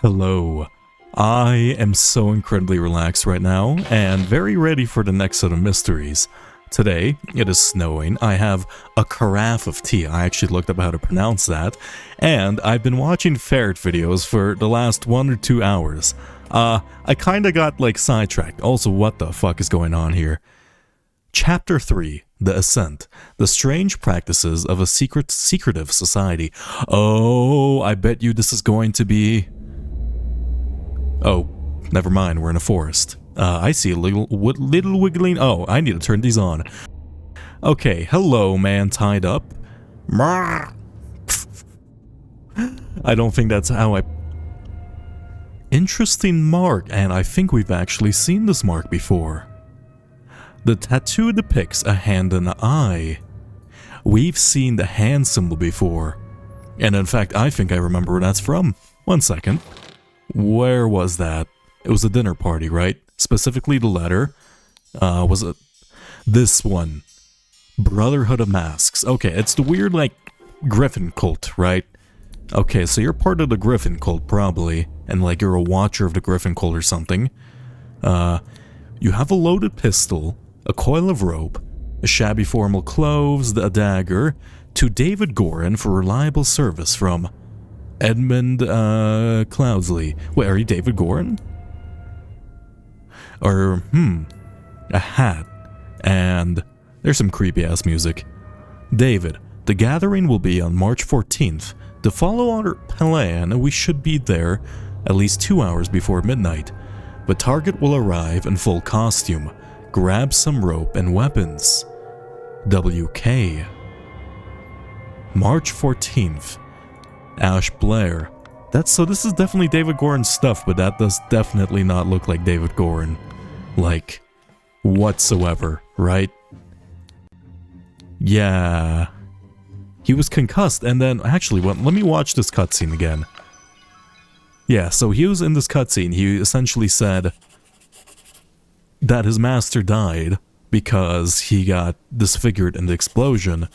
Hello. I am so incredibly relaxed right now and very ready for the next set of mysteries. Today, it is snowing. I have a carafe of tea. I actually looked up how to pronounce that. And I've been watching Ferret videos for the last 1 or 2 hours. I kinda got sidetracked. Also, what the fuck is going on here? Chapter 3, The Ascent, the strange practices of a secretive society. Oh, I bet you this is going to be... Oh, never mind, we're in a forest. I see a little wiggling... Oh, I need to turn these on. Okay, hello, man tied up. I don't think that's how I... Interesting mark, and I think we've actually seen this mark before. The tattoo depicts a hand and an eye. We've seen the hand symbol before. And in fact, I think I remember where that's from. 1 second. Where was that? It was a dinner party, right? Specifically the letter. Was it this one? Brotherhood of Masks. Okay, it's the weird, Griffin cult, right? Okay, so you're part of the Griffin cult, probably. And, you're a watcher of the Griffin cult or something. You have a loaded pistol, a coil of rope, a shabby formal clothes, a dagger, to David Gorin for reliable service from Edmund Cloudsley. Wait, are you David Gorin? Or, a hat. And there's some creepy-ass music. David, the gathering will be on March 14th. To follow our plan, we should be there at least 2 hours before midnight. The target will arrive in full costume. Grab some rope and weapons. WK. March 14th. Ash Blair. So this is definitely David Gorin's stuff, but that does definitely not look like David Gorin. Whatsoever, right? Yeah. He was concussed, and then, actually, let me watch this cutscene again. Yeah, so he was in this cutscene. He essentially said that his master died because he got disfigured in the explosion,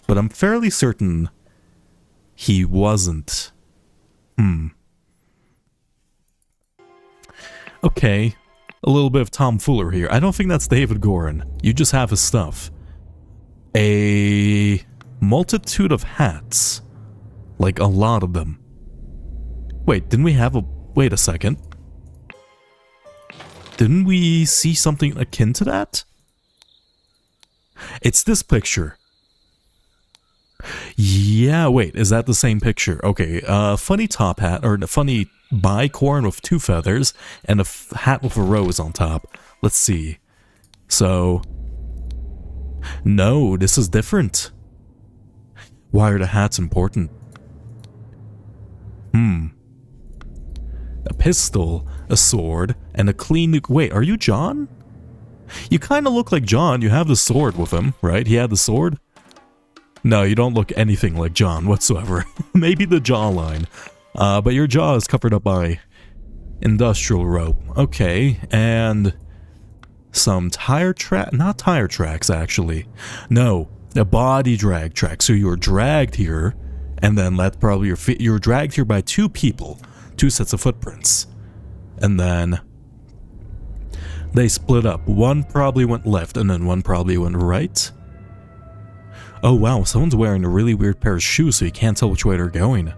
but I'm fairly certain he wasn't. Okay, a little bit of tomfoolery here. I don't think that's David Gorin. You just have his stuff. A multitude of hats. A lot of them. Wait, didn't we have a... Wait a second. Didn't we see something akin to that? It's this picture. Yeah, wait, is that the same picture? Okay, funny top hat, or a funny bicorn with 2 feathers, and a hat with a rose on top. Let's see. So... No, this is different. Why are the hats important? A pistol, a sword, and a clean... Wait, are you John? You kind of look like John. You have the sword with him, right? He had the sword? No, you don't look anything like John whatsoever. Maybe the jawline. But your jaw is covered up by industrial rope. Okay, and some not tire tracks, actually. No, a body drag track. So you were dragged here, and then you were dragged here by 2 people. 2 sets of footprints. And then they split up. One probably went left, and then one probably went right. Oh wow, someone's wearing a really weird pair of shoes, so you can't tell which way they're going.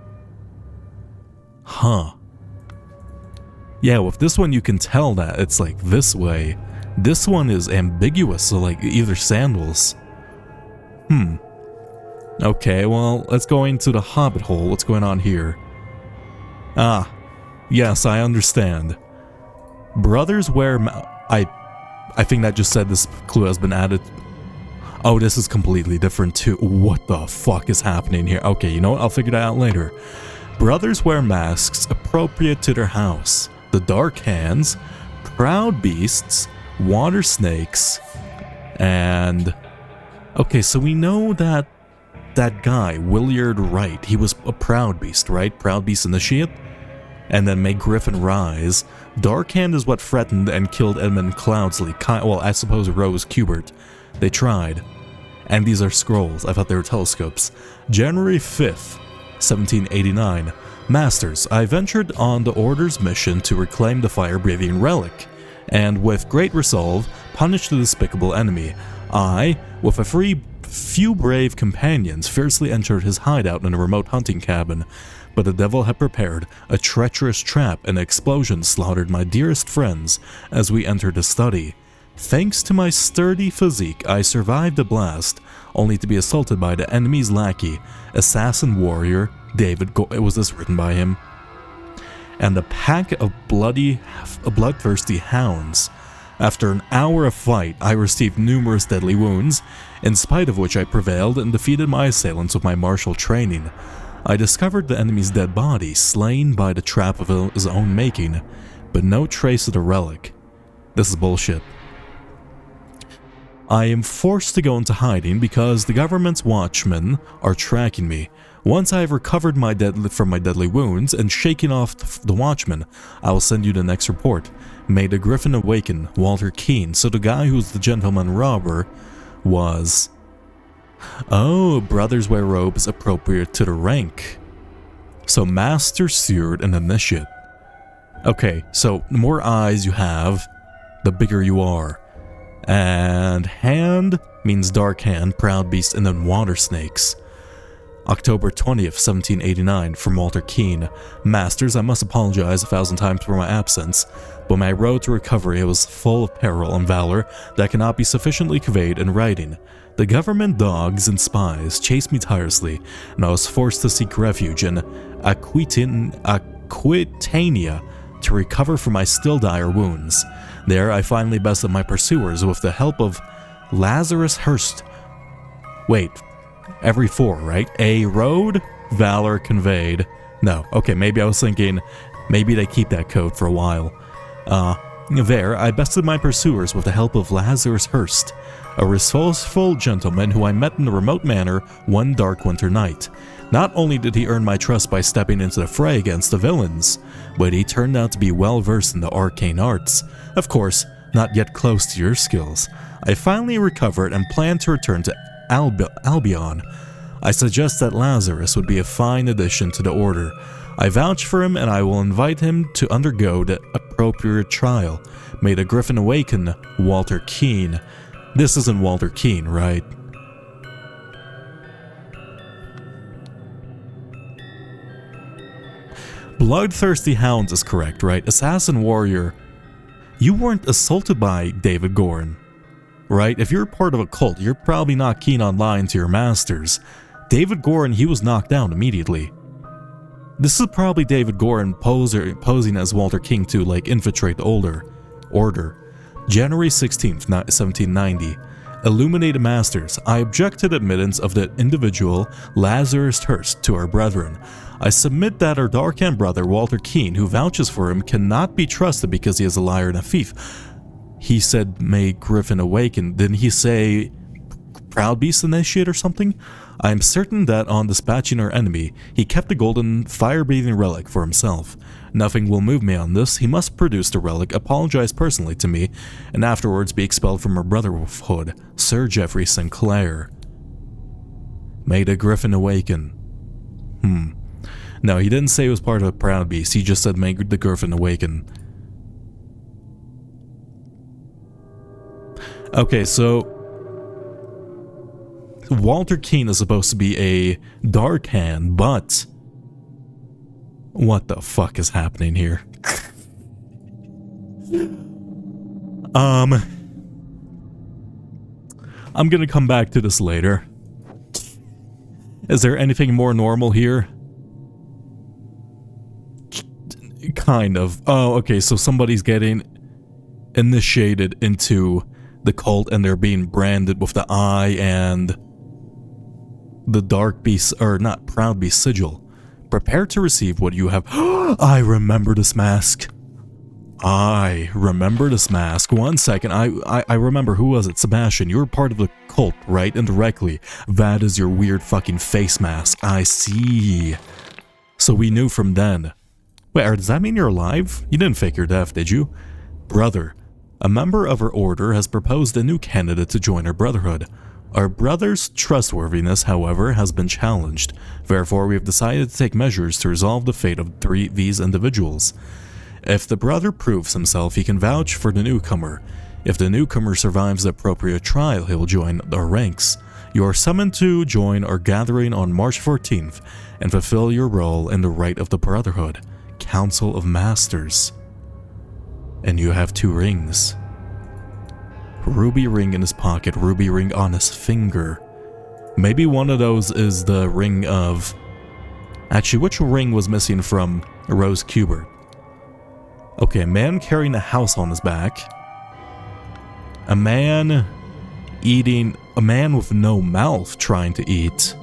Huh. Yeah, with this one you can tell that it's this way. This one is ambiguous, so either sandals. Okay, well, let's go into the hobbit hole. What's going on here? Ah, yes, I understand. Brothers wear I think that just said this clue has been added. Oh, this is completely different too. What the fuck is happening here? Okay, you know what? I'll figure that out later. Brothers wear masks appropriate to their house. The Dark Hands, Proud Beasts, Water Snakes, and... Okay, so we know that guy, Willard Wright, he was a Proud Beast, right? Proud Beast Initiate? And then May Griffin rise. Dark Hand is what threatened and killed Edmund Cloudsley. Well, I suppose Rose Kubert. They tried. And these are scrolls. I thought they were telescopes. January 5th, 1789. Masters, I ventured on the Order's mission to reclaim the fire-breathing relic, and with great resolve, punish the despicable enemy. I, with a few brave companions, fiercely entered his hideout in a remote hunting cabin, but the devil had prepared a treacherous trap and an explosion slaughtered my dearest friends as we entered the study. Thanks to my sturdy physique, I survived the blast, only to be assaulted by the enemy's lackey, assassin warrior, was this written by him? And a pack of bloodthirsty hounds. After an hour of fight, I received numerous deadly wounds, in spite of which I prevailed and defeated my assailants with my martial training. I discovered the enemy's dead body, slain by the trap of his own making, but no trace of the relic. This is bullshit. I am forced to go into hiding because the government's watchmen are tracking me. Once I have recovered from my deadly wounds and shaken off the watchmen, I will send you the next report. May the Griffin awaken, Walter Keene. So the guy who's the gentleman robber was... Oh, brothers wear robes appropriate to the rank. So Master, Steward, and Initiate. Okay, so the more eyes you have, the bigger you are. And hand means dark hand, proud beast, and then water snakes. October 20th, 1789, from Walter Keene. Masters, I must apologize 1,000 times for my absence, but my road to recovery was full of peril and valor that cannot be sufficiently conveyed in writing. The government dogs and spies chased me tirelessly, and I was forced to seek refuge in Aquitania to recover from my still dire wounds. There, I finally bested my pursuers with the help of Lazarus Hurst. Wait, every four, right? A road, valor conveyed. No, okay, maybe I was thinking, maybe they keep that code for a while. There, I bested my pursuers with the help of Lazarus Hurst, a resourceful gentleman who I met in a remote manor one dark winter night. Not only did he earn my trust by stepping into the fray against the villains, but he turned out to be well versed in the arcane arts. Of course, not yet close to your skills. I finally recovered and planned to return to Albion. I suggest that Lazarus would be a fine addition to the order. I vouch for him, and I will invite him to undergo the appropriate trial. May the Griffin awaken, Walter Keene. This isn't Walter Keene, right? Bloodthirsty hounds is correct, right? Assassin warrior. You weren't assaulted by David Gorin, right? If you're part of a cult, you're probably not keen on lying to your masters. David Gorin, he was knocked down immediately. This is probably David Gorin posing as Walter King to like infiltrate the order. January 16th, 1790. Illuminated Masters, I object to the admittance of the individual Lazarus Hurst to our brethren. I submit that our dark-hand brother Walter Keene, who vouches for him, cannot be trusted because he is a liar and a thief. He said, may Griffin awaken. Didn't he say Proud Beast Initiate or something? I am certain that on dispatching our enemy, he kept the golden fire-breathing relic for himself. Nothing will move me on this. He must produce the relic, apologize personally to me, and afterwards be expelled from our brotherhood, Sir Geoffrey Sinclair. May the Griffin awaken. No, he didn't say it was part of a Proud Beast. He just said, may the Griffin awaken. Okay, so Walter Keene is supposed to be a dark hand, but what the fuck is happening here? I'm gonna come back to this later. Is there anything more normal here? Kind of. Oh, okay, so somebody's getting initiated into the cult and they're being branded with the eye and the dark beast, or not Proud Beast sigil. Prepare to receive what you have. I remember this mask. I remember this mask. 1 second. I remember. Who was it? Sebastian, you were part of the cult, right? Indirectly. That is your weird fucking face mask. I see. So we knew from then. Wait, does that mean you're alive? You didn't fake your death, did you? Brother, a member of our order has proposed a new candidate to join our brotherhood. Our brother's trustworthiness, however, has been challenged. Therefore, we have decided to take measures to resolve the fate of these individuals. If the brother proves himself, he can vouch for the newcomer. If the newcomer survives the appropriate trial, he will join our ranks. You are summoned to join our gathering on March 14th and fulfill your role in the Rite of the Brotherhood, Council of Masters. And you have 2 rings. Ruby ring in his pocket, ruby ring on his finger. Maybe one of those is the ring of... Actually, which ring was missing from Rose Kubert? Okay, a man carrying a house on his back. A man eating... A man with no mouth trying to eat.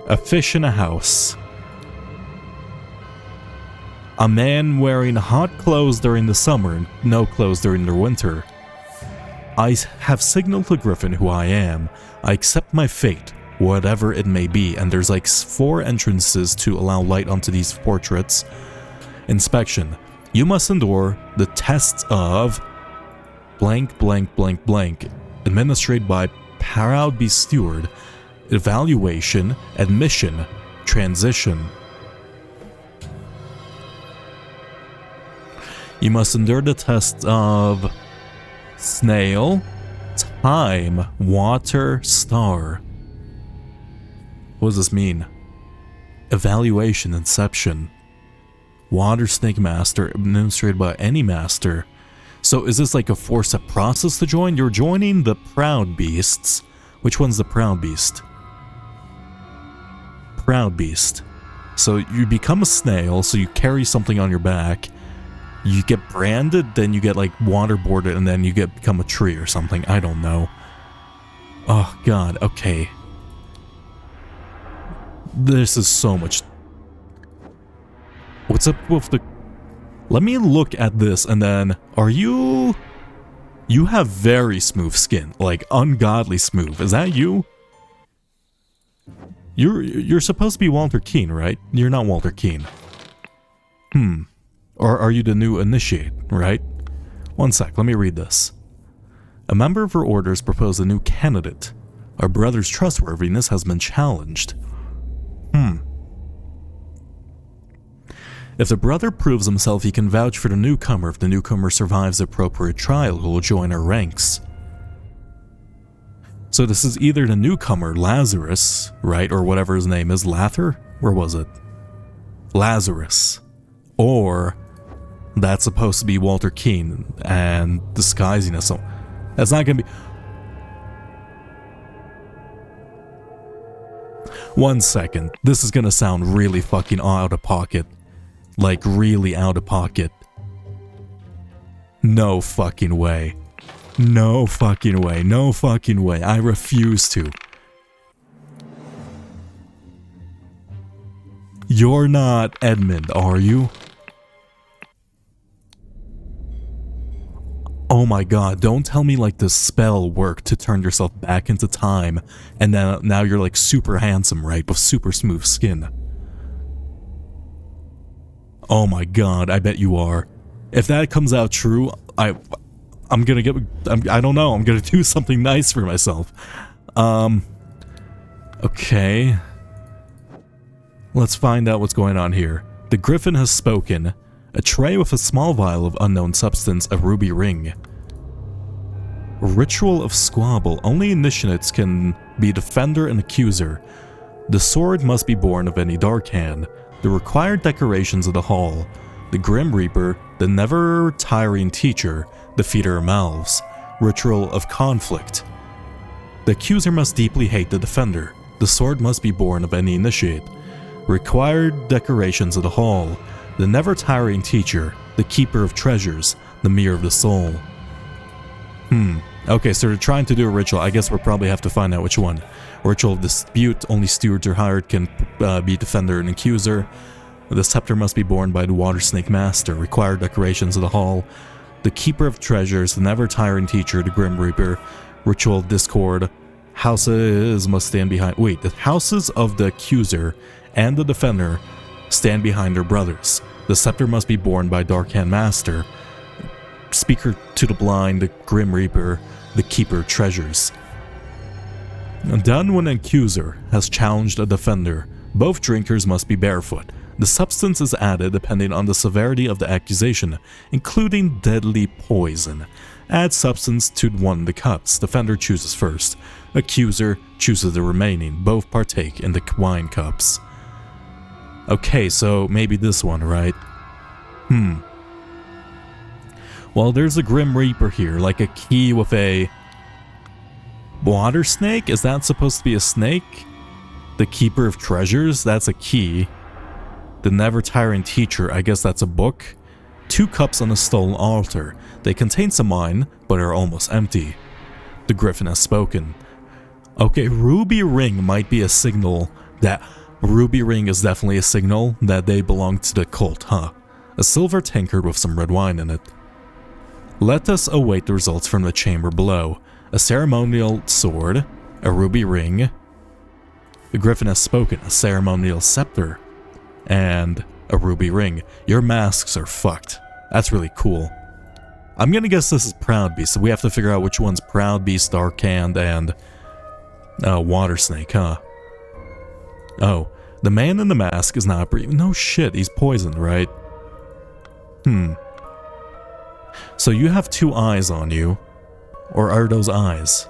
A fish in a house. A man wearing hot clothes during the summer and no clothes during the winter. I have signaled to Griffin who I am. I accept my fate, whatever it may be, and there's like 4 entrances to allow light onto these portraits. Inspection. You must endure the tests of blank blank blank blank, administered by Proudby Steward, evaluation, admission, transition. You must endure the test of snail, time, water, star. What does this mean? Evaluation, inception. Water snake master, administered by any master. So is this like a 4-step process to join? You're joining the Proud Beasts. Which one's the Proud Beast? Proud Beast. So you become a snail, so you carry something on your back. You get branded, then you get like waterboarded, and then you become a tree or something. I don't know. Oh god, okay. This is so much. What's up with the... Let me look at this and then... Are you... You have very smooth skin. Like, ungodly smooth. Is that you? You're supposed to be Walter Keane, right? You're not Walter Keane. Or are you the new initiate, right? One sec, let me read this. A member of our orders proposed a new candidate. Our brother's trustworthiness has been challenged. If the brother proves himself, he can vouch for the newcomer. If the newcomer survives the appropriate trial, he will join our ranks. So this is either the newcomer, Lazarus, right? Or whatever his name is, Lather? Where was it? Lazarus. Or that's supposed to be Walter Keane and disguising us. So that's not gonna be... One second. This is gonna sound really fucking out of pocket. Like, really out of pocket. No fucking way. No fucking way. No fucking way. I refuse to. You're not Edmund, are you? Oh my god, don't tell me like this spell worked to turn yourself back into time, and then now you're like super handsome, right? With super smooth skin. Oh my god, I bet you are. If that comes out true, I'm gonna get... I don't know, I'm gonna do something nice for myself. Okay. Let's find out what's going on here. The Griffin has spoken. A tray with a small vial of unknown substance, a ruby ring. Ritual of Squabble. Only initiates can be defender and accuser. The sword must be born of any dark hand. The required decorations of the hall. The Grim Reaper, the never-tiring teacher, the feeder mouths. Ritual of Conflict. The accuser must deeply hate the defender. The sword must be born of any initiate. Required decorations of the hall. The never-tiring teacher, the keeper of treasures, the mirror of the soul. Okay, so they're trying to do a ritual. I guess we'll probably have to find out which one. Ritual of dispute. Only stewards are hired can be defender and accuser. The scepter must be borne by the water snake master. Required decorations of the hall. The keeper of treasures, the never-tiring teacher, the grim reaper. Ritual of discord. Houses must stand behind... Wait, the houses of the accuser and the defender stand behind their brothers. The scepter must be borne by Dark Hand Master. Speaker to the blind, the Grim Reaper, the Keeper of Treasures. Done when an accuser has challenged a defender. Both drinkers must be barefoot. The substance is added depending on the severity of the accusation, including deadly poison. Add substance to one of the cups. Defender chooses first. Accuser chooses the remaining. Both partake in the wine cups. Okay, so maybe this one, right? Well, there's a Grim Reaper here, like a key with a water snake? Is that supposed to be a snake? The Keeper of Treasures? That's a key. The Never Tiring Teacher, I guess that's a book. 2 cups on a stone altar. They contain some wine, but are almost empty. The Griffin has spoken. Okay, Ruby Ring might be a signal that... Ruby Ring is definitely a signal that they belong to the cult, huh? A silver tankard with some red wine in it. Let us await the results from the chamber below. A ceremonial sword, a ruby ring. The Griffin has spoken, a ceremonial scepter, and a ruby ring. Your masks are fucked. That's really cool. I'm gonna guess this is Proud Beast, so we have to figure out which one's Proud Beast, Dark Hand, and Water Snake, huh? Oh, the man in the mask is not breathing. No shit, he's poisoned, right? So you have 2 eyes on you, or are those eyes?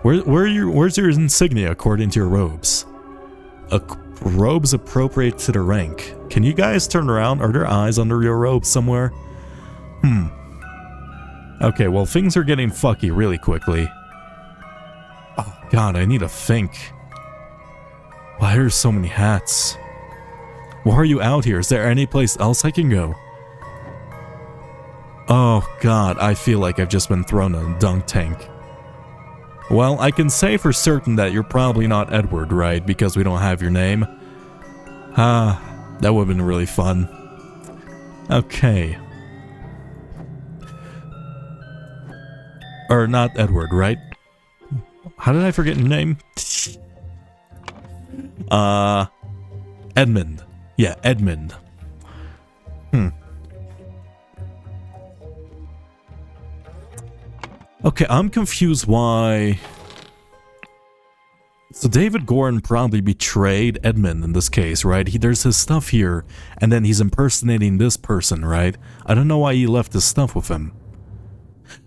Where's your insignia according to your robes? Robes appropriate to the rank. Can you guys turn around? Are there eyes under your robes somewhere? Okay, well things are getting fucky really quickly. Oh god, I need to think. Why are there so many hats? Why are you out here? Is there any place else I can go? Oh god, I feel like I've just been thrown in a dunk tank. Well, I can say for certain that you're probably not Edward, right? Because we don't have your name. That would have been really fun. Okay. Or not Edward, right? How did I forget your name? Edmund. Yeah, Edmund. Okay, I'm confused why... So David Gordon probably betrayed Edmund in this case, right? There's his stuff here, and then he's impersonating this person, right? I don't know why he left his stuff with him.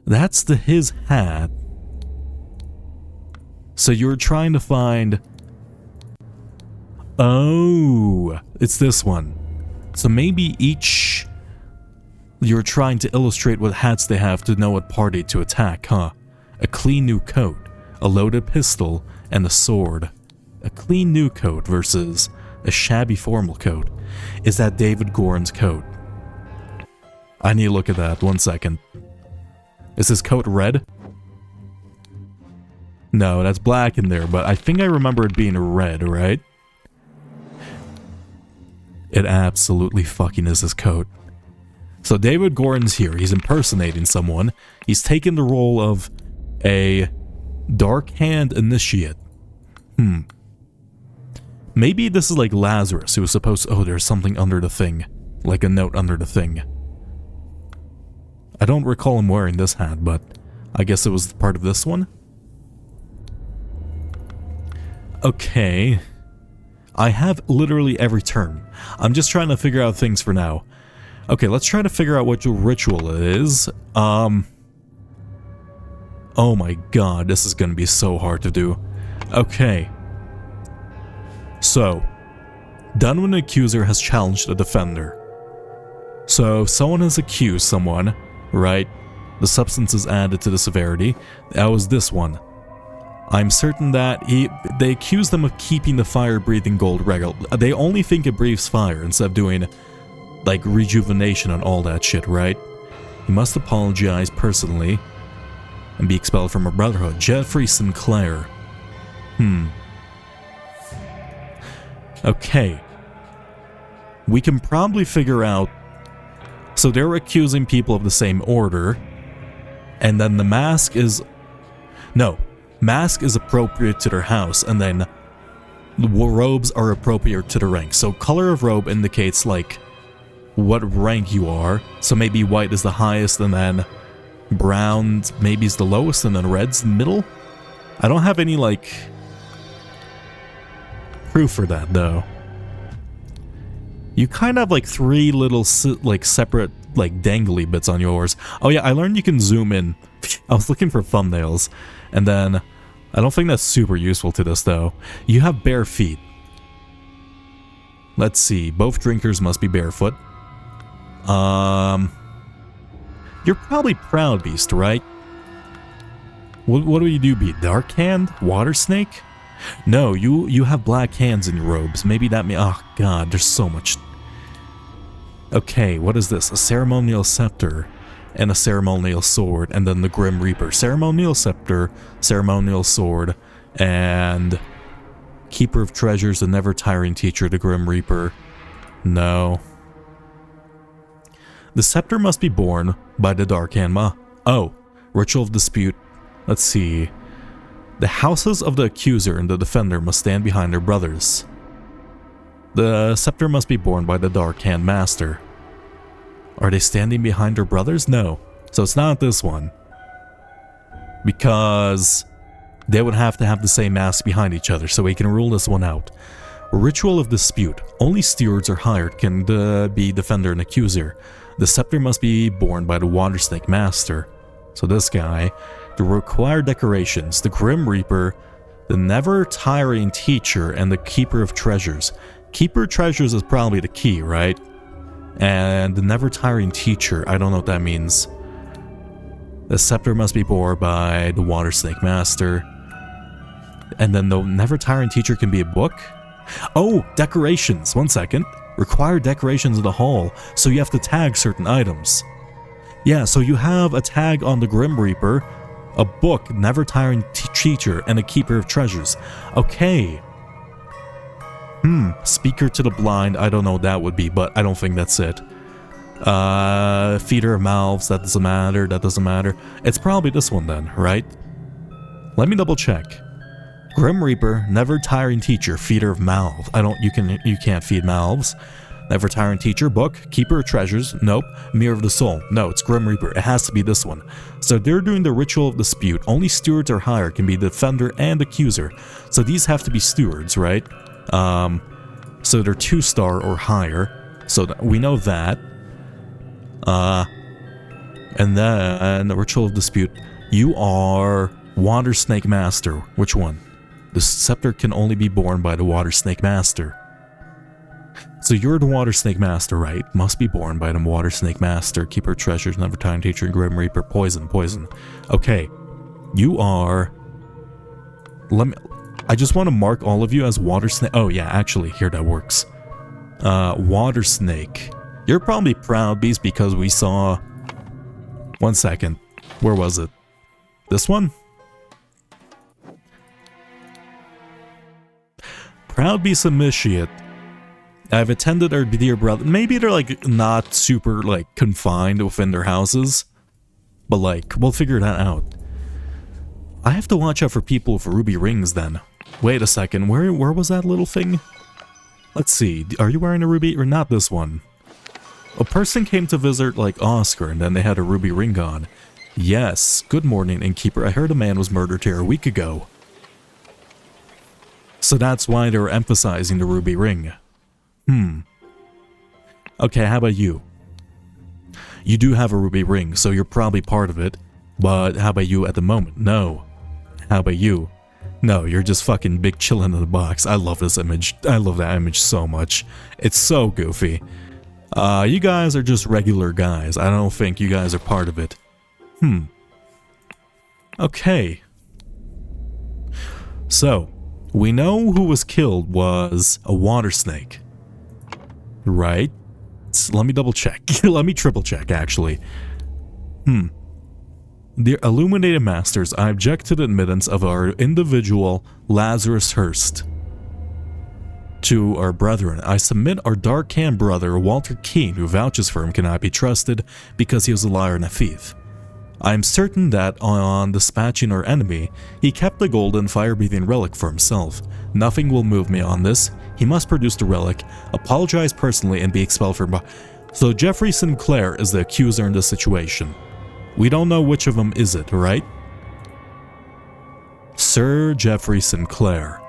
That's his hat. So you're trying to find... Oh, it's this one. So maybe each... You're trying to illustrate what hats they have to know what party to attack, huh? A clean new coat, a loaded pistol, and a sword. A clean new coat versus a shabby formal coat. Is that David Goren's coat? I need to look at that, 1 second. Is his coat red? No, that's black in there, but I think I remember it being red, right? It absolutely fucking is his coat. So David Gordon's here, he's impersonating someone. He's taken the role of a Dark Hand initiate. Maybe this is like Lazarus, who was supposed to... Oh, there's something under the thing. Like a note under the thing. I don't recall him wearing this hat, but I guess it was part of this one? Okay. I have literally every turn. I'm just trying to figure out things for now. Okay, let's try to figure out what ritual it is. Oh my god, this is gonna be so hard to do. Okay. So, done when an accuser has challenged a defender. So, if someone has accused someone, right? The substance is added to the severity. That was this one. I'm certain that they accuse them of keeping the fire-breathing gold regular. They only think it breathes fire instead of doing... like rejuvenation and all that shit, right? He must apologize personally and be expelled from a brotherhood. Jeffrey Sinclair. Okay. We can probably figure out... So they're accusing people of the same order. And then the mask is... No. Mask is appropriate to their house, and then robes are appropriate to the rank. So color of robe indicates, like... what rank you are. So maybe white is the highest, and then brown maybe is the lowest, and then red's the middle? I don't have any, like, proof for that, though. You kind of have, like, 3 little, like, separate, like, dangly bits on yours. Oh, yeah, I learned you can zoom in. I was looking for thumbnails. And then, I don't think that's super useful to this, though. You have bare feet. Let's see. Both drinkers must be barefoot. You're probably Proud Beast, right? What do you do, be Dark Hand? Water Snake? No, you have black hands in your robes. Maybe that may... Oh, God, there's so much... Okay, what is this? A ceremonial scepter and a ceremonial sword, and then the Grim Reaper. Ceremonial scepter, ceremonial sword, and... Keeper of Treasures, the never-tiring teacher, the Grim Reaper. No. The scepter must be borne by the Dark Hand. Oh, Ritual of Dispute. Let's see. The houses of the accuser and the defender must stand behind their brothers. The scepter must be borne by the Dark Hand Master. Are they standing behind their brothers? No. So it's not this one. Because they would have to have the same mask behind each other, so we can rule this one out. Ritual of Dispute. Only stewards or hired can be defender and accuser. The scepter must be borne by the Water Snake Master. So this guy. The required decorations. The Grim Reaper, the never-tiring teacher, and the Keeper of Treasures. Keeper of Treasures is probably the key, right? And the never-tiring teacher, I don't know what that means. The scepter must be borne by the Water Snake Master. And then the never-tiring teacher can be a book? Oh, decorations. 1 second. Required decorations in the hall, so you have to tag certain items. Yeah, so you have a tag on the Grim Reaper, a book, never-tiring teacher, and a Keeper of Treasures. Okay. Speaker to the blind, I don't know what that would be, but I don't think that's it. Feeder of mouths, that doesn't matter, that doesn't matter. It's probably this one then, right? Let me double check. Grim Reaper, never-tiring teacher, feeder of mouths. You can't feed mouths. Never-tiring teacher, book, Keeper of Treasures, nope. Mirror of the Soul, no, it's Grim Reaper, it has to be this one. So they're doing the Ritual of Dispute, only stewards or higher can be defender and accuser. So these have to be stewards, right? So they're 2-star or higher, so we know that. And then the Ritual of Dispute, you are Water Snake Master. Which one? The scepter can only be borne by the Water Snake Master. So you're the Water Snake Master, right? Must be borne by the Water Snake Master, Keeper of Treasures, never-tiring teacher, Grim Reaper, poison. Okay. You are... I just want to mark all of you as Water Snake... Oh yeah, actually, here that works. Water Snake. You're probably Proud Beast because we saw... 1 second. Where was it? This one? Proud Beast Initiate. I've attended our dear brother. Maybe they're like not super like confined within their houses, but like we'll figure that out. I have to watch out for people with ruby rings then. Wait a second, where was that little thing? Let's see, are you wearing a ruby or not this one? A person came to visit like Oscar and then they had a ruby ring on. Yes, good morning, innkeeper. I heard a man was murdered here a week ago. So that's why they were emphasizing the ruby ring. Okay, how about you? You do have a ruby ring, so you're probably part of it. But how about you at the moment? No. How about you? No, you're just fucking big chillin' in the box. I love this image. I love that image so much. It's so goofy. You guys are just regular guys. I don't think you guys are part of it. Okay. So, we know who was killed was a water snake. Right? Let me double check. Let me triple check, actually. Dear Illuminated Masters, I object to the admittance of our individual Lazarus Hurst to our brethren. I submit our Dark Hand brother, Walter Keene, who vouches for him, cannot be trusted because he was a liar and a thief. I am certain that on dispatching our enemy, he kept the golden fire-breathing relic for himself. Nothing will move me on this. He must produce the relic, apologize personally, and be expelled from... So Jeffrey Sinclair is the accuser in this situation. We don't know which of them is it, right? Sir Geoffrey Sinclair.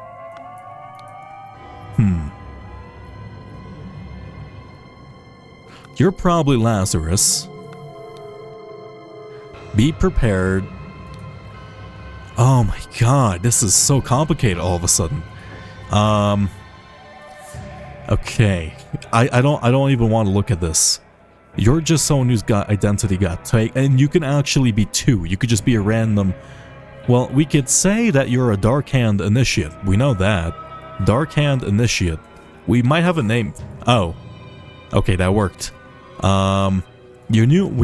You're probably Lazarus. Be prepared. Oh my god, this is so complicated all of a sudden. Okay. I don't even want to look at this. You're just someone whose identity got taken, and you can actually be two. You could just be a random. Well, we could say that you're a Dark Hand Initiate. We know that. Dark Hand Initiate. We might have a name. Oh. Okay, that worked. We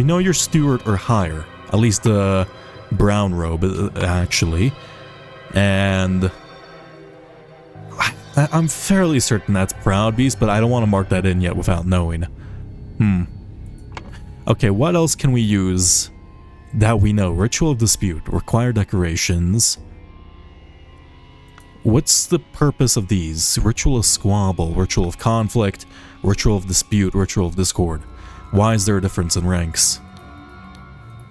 know you're Steward or higher. At least the brown robe, actually. And I'm fairly certain that's Proud Beast, but I don't want to mark that in yet without knowing. Okay, what else can we use that we know? Ritual of Dispute, require decorations. What's the purpose of these? Ritual of Squabble, Ritual of Conflict, Ritual of Dispute, Ritual of Discord. Why is there a difference in ranks?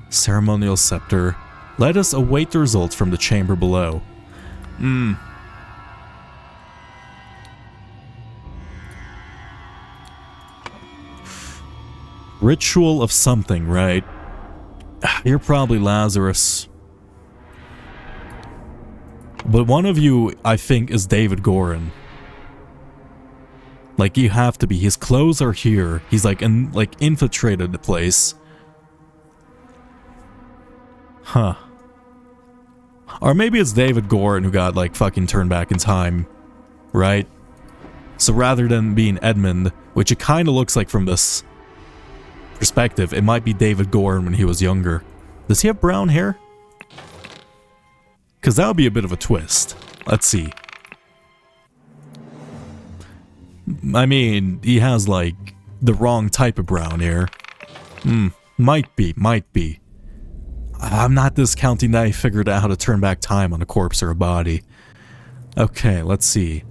Ceremonial Scepter. Let us await the results from the chamber below. Ritual of something, right? You're probably Lazarus. But one of you, I think, is David Gorin. Like, you have to be. His clothes are here. He's like infiltrated the place. Huh. Or maybe it's David Gorin who got like fucking turned back in time. Right? So rather than being Edmund, which it kind of looks like from this perspective, it might be David Gorin when he was younger. Does he have brown hair? Because that would be a bit of a twist. Let's see. I mean, he has like the wrong type of brown hair. Might be. I'm not discounting that I figured out how to turn back time on a corpse or a body. Okay, let's see.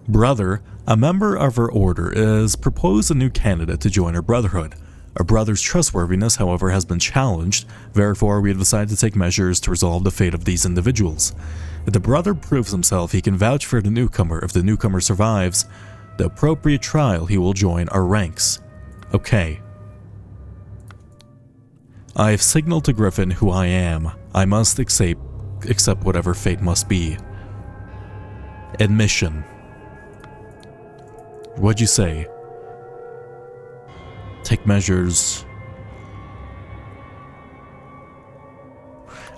Brother, a member of our order, is proposed a new candidate to join our brotherhood. Our brother's trustworthiness, however, has been challenged. Therefore, we have decided to take measures to resolve the fate of these individuals. If the brother proves himself, he can vouch for the newcomer. If the newcomer survives the appropriate trial, he will join our ranks. Okay. I have signaled to Griffin who I am. I must accept whatever fate must be. Admission. What'd you say? Take measures.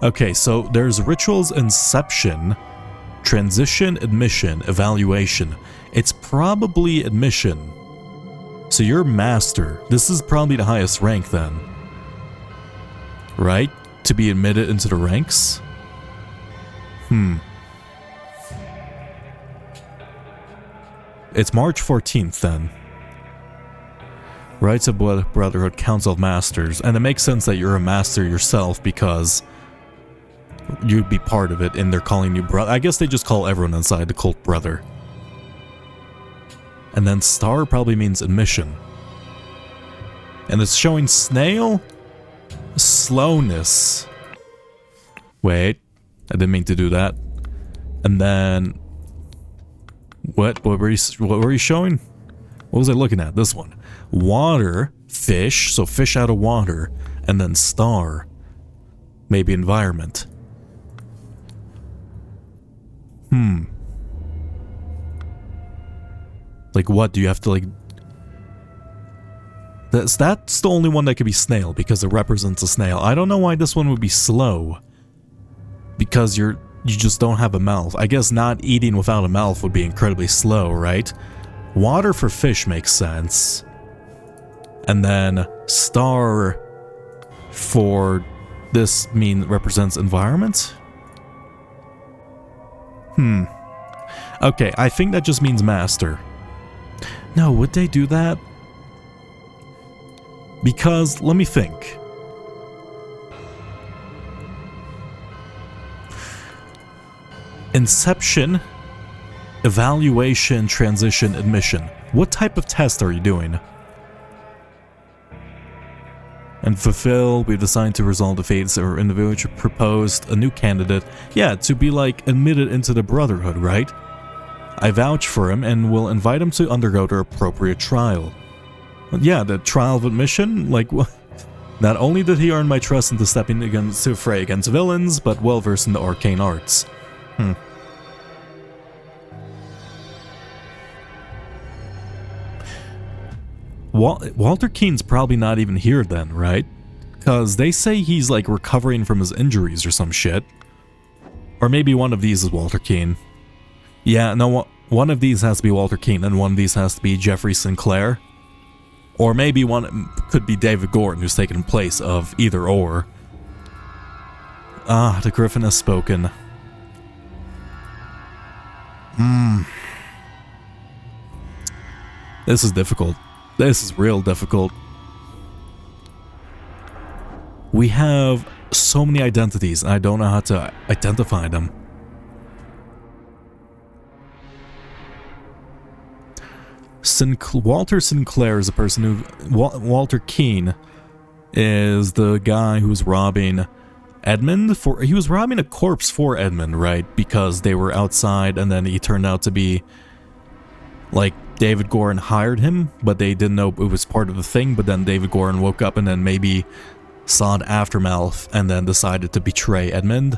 Okay, so there's rituals, inception, transition, admission, evaluation. It's probably admission. So you're master. This is probably the highest rank then. Right? To be admitted into the ranks? It's March 14th then. Rights of Brotherhood, Council of Masters. And it makes sense that you're a master yourself because you'd be part of it and they're calling you brother. I guess they just call everyone inside the cult brother. And then star probably means admission. And it's showing snail? Slowness. Wait, I didn't mean to do that. And then what were you showing? What was I looking at? This one. Water, fish, so fish out of water, and then star. Maybe environment. Like what? Do you have to like... That's the only one that could be snail because it represents a snail. I don't know why this one would be slow. Because you just don't have a mouth. I guess not eating without a mouth would be incredibly slow, right? Water for fish makes sense. And then star for this represents environment? Okay, I think that just means master. No, would they do that? Because, let me think. Inception, evaluation, transition, admission. What type of test are you doing? And fulfill, we've decided to resolve the fates of our individual proposed a new candidate. Yeah, to be like admitted into the Brotherhood, right? I vouch for him and will invite him to undergo the appropriate trial. Yeah, the trial of admission? Like, what? Not only did he earn my trust into stepping against the fray against villains, but well versed in the arcane arts. Walter Keene's probably not even here then, right? Because they say he's like recovering from his injuries or some shit. Or maybe one of these is Walter Keene. Yeah, no, one of these has to be Walter Keene and one of these has to be Jeffrey Sinclair. Or maybe one could be David Gordon, who's taken place of either or. Ah, the Griffin has spoken. This is difficult. This is real difficult. We have so many identities, and I don't know how to identify them. Walter Sinclair is a person who... Walter Keene is the guy who's robbing Edmund for... He was robbing a corpse for Edmund, right? Because they were outside, and then he turned out to be... Like, David Gordon hired him, but they didn't know it was part of the thing, but then David Gordon woke up and then maybe saw an aftermath and then decided to betray Edmund.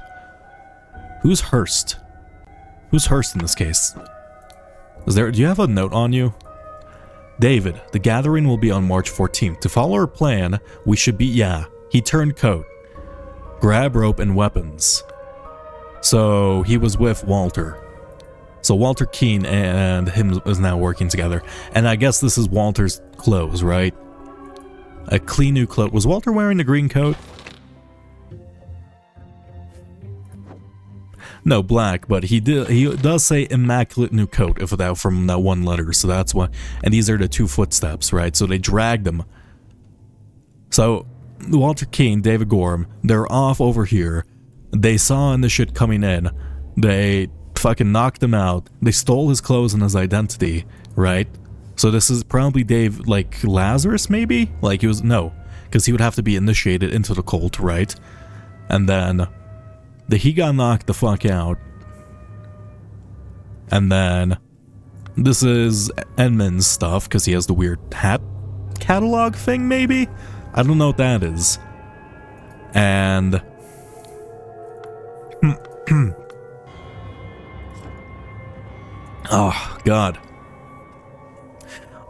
Who's Hearst? Who's Hearst in this case? Do you have a note on you? David, the gathering will be on March 14th. To follow our plan, we should be... Yeah, he turned coat. Grab rope and weapons. So, he was with Walter. So Walter Keene and him is now working together. And I guess this is Walter's clothes, right? A clean new cloak. Was Walter wearing a green coat? No, black, but he does say immaculate new coat if without from that one letter, so that's why. And these are the two footsteps, right? So they dragged him. So Walter Keene, David Gorham, they're off over here. They saw the shit coming in. They fucking knocked him out. They stole his clothes and his identity, right? So this is probably Dave, like Lazarus maybe? Like he was, no, because he would have to be initiated into the cult, right? And then he got knocked the fuck out. And then this is Edmund's stuff because he has the weird hat catalog thing maybe? I don't know what that is. And oh, God.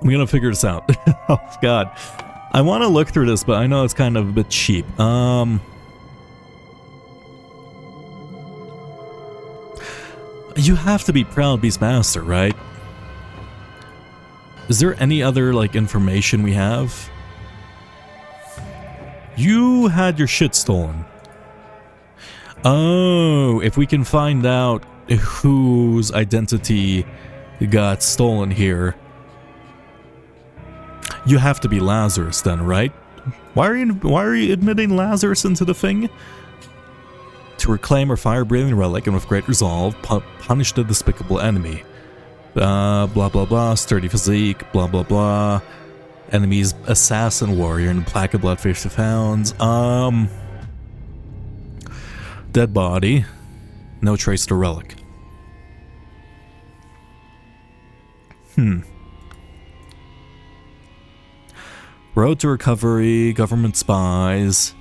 I'm gonna figure this out. Oh, God. I want to look through this, but I know it's kind of a bit cheap. You have to be proud Beastmaster, right? Is there any other, like, information we have? You had your shit stolen. Oh, if we can find out whose identity got stolen here. You have to be Lazarus then, right? Why are you admitting Lazarus into the thing? To reclaim our fire-breathing relic and with great resolve, punish the despicable enemy. Blah blah blah, sturdy physique, blah blah blah. Enemy's assassin warrior and plaque of blood 50 pounds. Dead body. No trace of the relic. Road to recovery, government spies.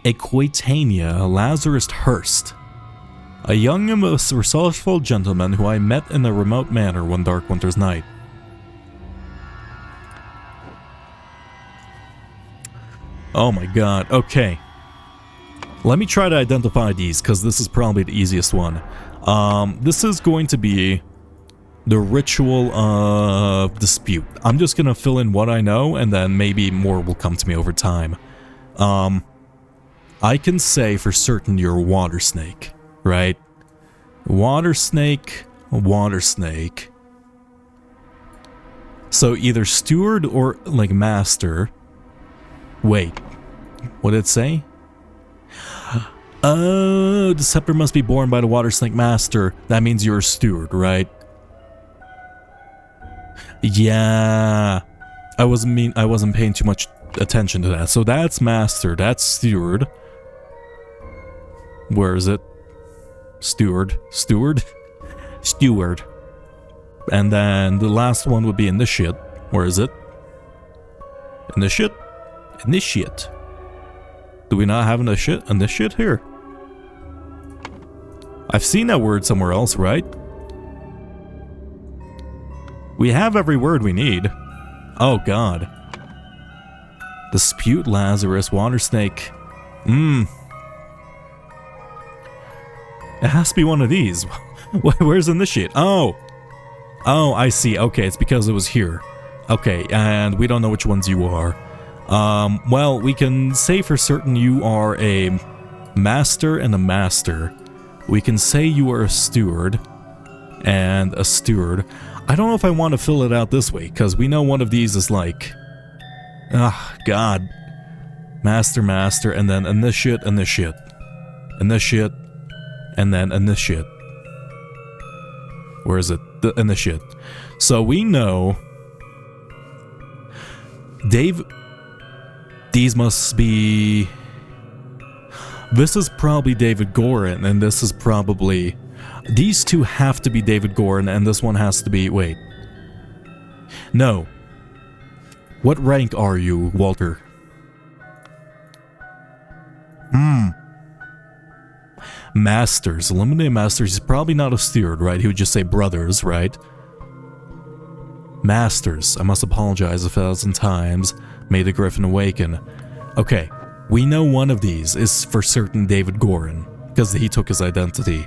Aquitania, Lazarus Hearst. A young and resourceful gentleman who I met in a remote manor one dark winter's night. Oh my god, okay. Let me try to identify these, because this is probably the easiest one. This is going to be the ritual of dispute. I'm just gonna fill in what I know, and then maybe more will come to me over time. I can say for certain you're a water snake, right? Water snake, water snake. So either steward or, like, master. Wait, what did it say? Oh, the scepter must be borne by the water snake master. That means you're a steward, right? Yeah. I wasn't paying too much attention to that. So that's master, that's steward. Where is it? Steward. Steward? Steward. And then the last one would be initiate. Where is it? Initiate? Initiate. Do we not have initiate here? I've seen that word somewhere else, right? We have every word we need. Oh god. Dispute, Lazarus, water snake. It has to be one of these. Where's initiate? Oh, I see. Okay, it's because it was here. Okay, and we don't know which ones you are. Well, we can say for certain you are a master and a master. We can say you are a steward and a steward. I don't know if I want to fill it out this way, because we know one of these is like... God. Master, master, and then initiate, initiate. Initiate, and then initiate. Where is it? The initiate. So we know... These must be... This is probably David Gorin, and this is probably... These two have to be David Gorin, and this one has to be... Wait. No. What rank are you, Walter? Masters. Eliminate masters. He's probably not a steward, right? He would just say brothers, right? Masters. I must apologize 1,000 times. May the Griffin awaken. Okay. We know one of these is for certain David Gorin, because he took his identity.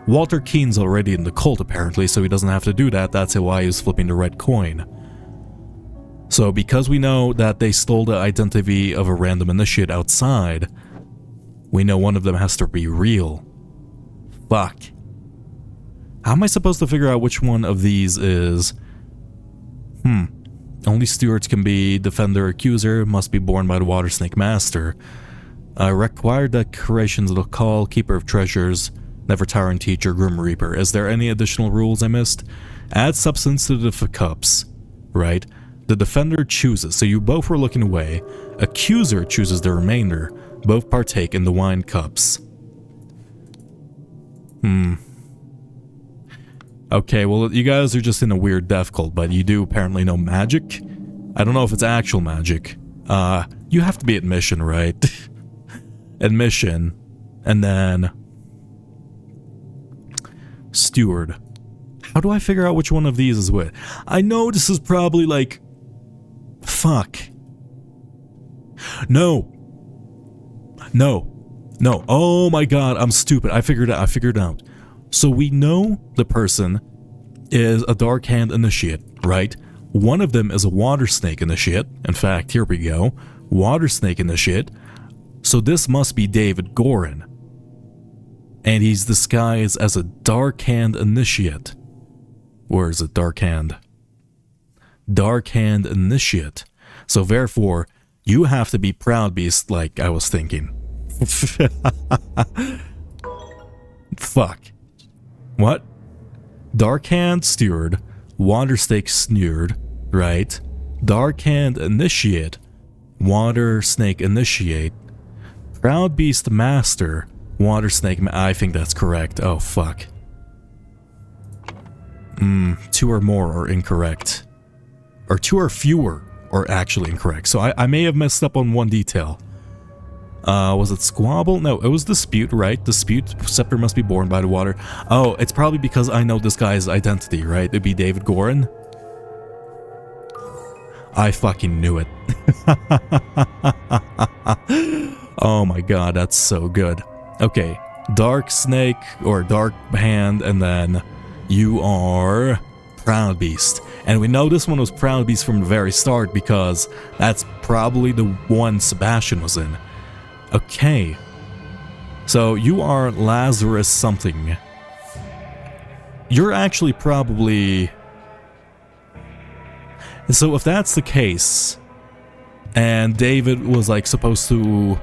Walter Keen's already in the cult apparently, so he doesn't have to do that. That's why he was flipping the red coin. So because we know that they stole the identity of a random initiate outside, we know one of them has to be real. Fuck. How am I supposed to figure out which one of these is... Only stewards can be defender, accuser, must be born by the water snake master. Required decorations of the call, keeper of treasures, never tiring teacher, grim reaper. Is there any additional rules I missed? Add substance to the cups, right? The defender chooses, so you both were looking away. Accuser chooses the remainder. Both partake in the wine cups. Okay, well, you guys are just in a weird death cult, but you do apparently know magic. I don't know if it's actual magic. You have to be admission, right? Admission. And then... Steward. How do I figure out which one of these is which? I know this is probably like... Fuck. No. Oh my god, I'm stupid. I figured it out. So we know the person is a dark hand initiate, right? One of them is a water snake initiate. In fact, here we go. Water snake initiate. So this must be David Gorin. And he's disguised as a dark hand initiate. Where is it? Dark hand. Dark hand initiate. So therefore, you have to be Proud Beast like I was thinking. Fuck. What? Dark hand steward, water snake steward, right? Dark hand initiate, water snake initiate, Proud Beast master, water snake I think that's correct. Oh fuck. Two or more are incorrect. Or two or fewer are actually incorrect. So I may have messed up on one detail. Was it squabble? No, it was dispute, right? Dispute, scepter must be born by the water. Oh, it's probably because I know this guy's identity, right? It'd be David Gorin. I fucking knew it. Oh my god, that's so good. Okay, dark snake or dark hand, and then you are Proud Beast. And we know this one was Proud Beast from the very start because that's probably the one Sebastian was in. Okay, so you are Lazarus something. You're actually probably... So if that's the case, and David was like supposed to...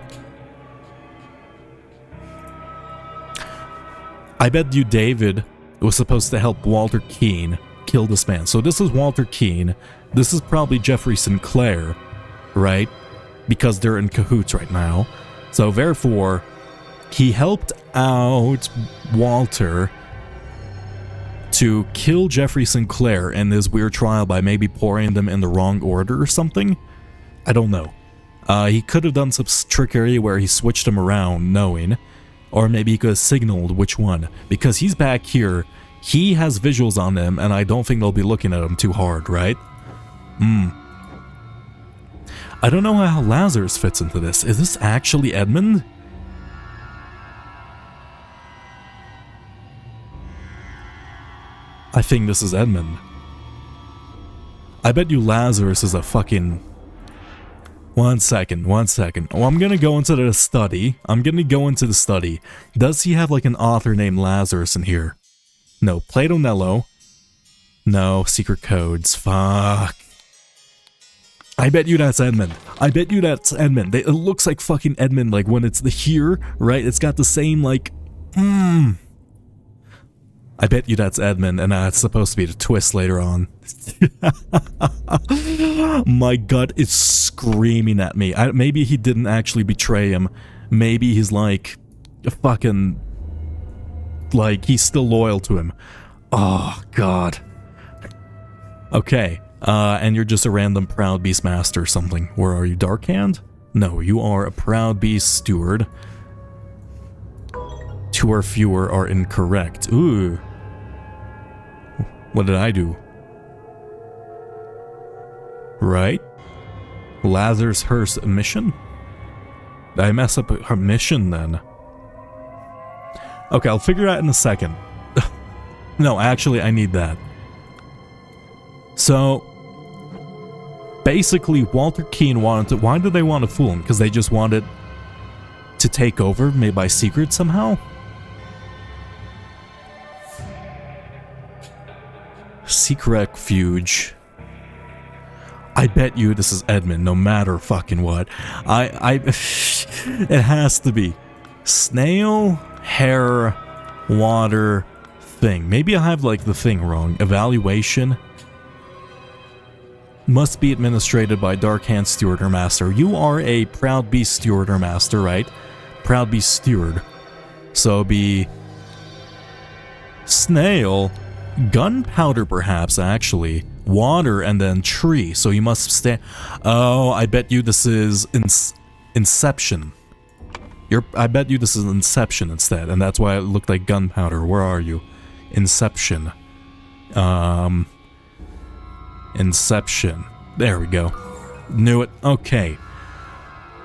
I bet you David was supposed to help Walter Keen kill this man. So this is Walter Keen. This is probably Jeffrey Sinclair. right? Because they're in cahoots right now. So therefore, he helped out Walter to kill Jeffrey Sinclair in this weird trial by maybe pouring them in the wrong order or something. I don't know. He could have done some trickery where he switched them around knowing, or maybe he could have signaled which one. Because he's back here, he has visuals on them, and I don't think they'll be looking at him too hard, right? I don't know how Lazarus fits into this. Is this actually Edmund? I think this is Edmund. I bet you Lazarus is a fucking... One second. Oh, I'm gonna go into the study. Does he have like an author named Lazarus in here? No. Plato Nello. No. Secret codes. Fuck. I bet you that's Edmund. It looks like fucking Edmund, like when it's the here, right? It's got the same like... I bet you that's Edmund, and that's supposed to be the twist later on. My gut is screaming at me. Maybe he didn't actually betray him. Maybe he's like... fucking... like, he's still loyal to him. Oh, God. Okay. And you're just a random Proud Beast Master or something. Where are you? Darkhand? No, you are a Proud Beast Steward. 2 or fewer are incorrect. Ooh. What did I do? Right? Lazarus Hearst mission? Did I mess up her mission then? Okay, I'll figure it out in a second. No, actually, I need that. So, basically, Walter Keane wanted to... Why did they want to fool him? Because they just wanted to take over, maybe by secret somehow? Secret refuge. I bet you this is Edmund, no matter fucking what. It has to be. Snail, hair, water, thing. Maybe I have like the thing wrong. Evaluation. Must be administrated by Darkhand Steward or Master. You are a Proud Beast Steward or Master, right? Proud Beast Steward. So be... Snail... Gunpowder, perhaps, actually. Water, and then tree. So you must stay... Oh, I bet you this is Inception. I bet you this is Inception instead, and that's why it looked like gunpowder. Where are you? Inception. Inception. There we go. Knew it. Okay.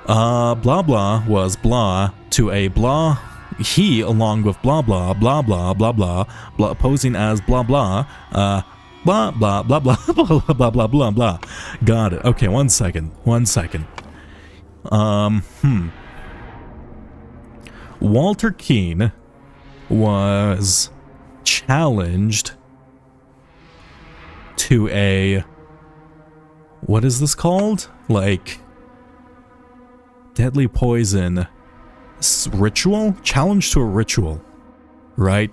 Blah blah was blah to a blah... He, along with blah blah blah blah blah blah blah, posing as blah blah blah blah blah blah blah blah blah blah blah. Got it. Okay, one second. Walter Keane was challenged to a... What is this called? Like... Deadly poison... Ritual? Challenge to a ritual. Right?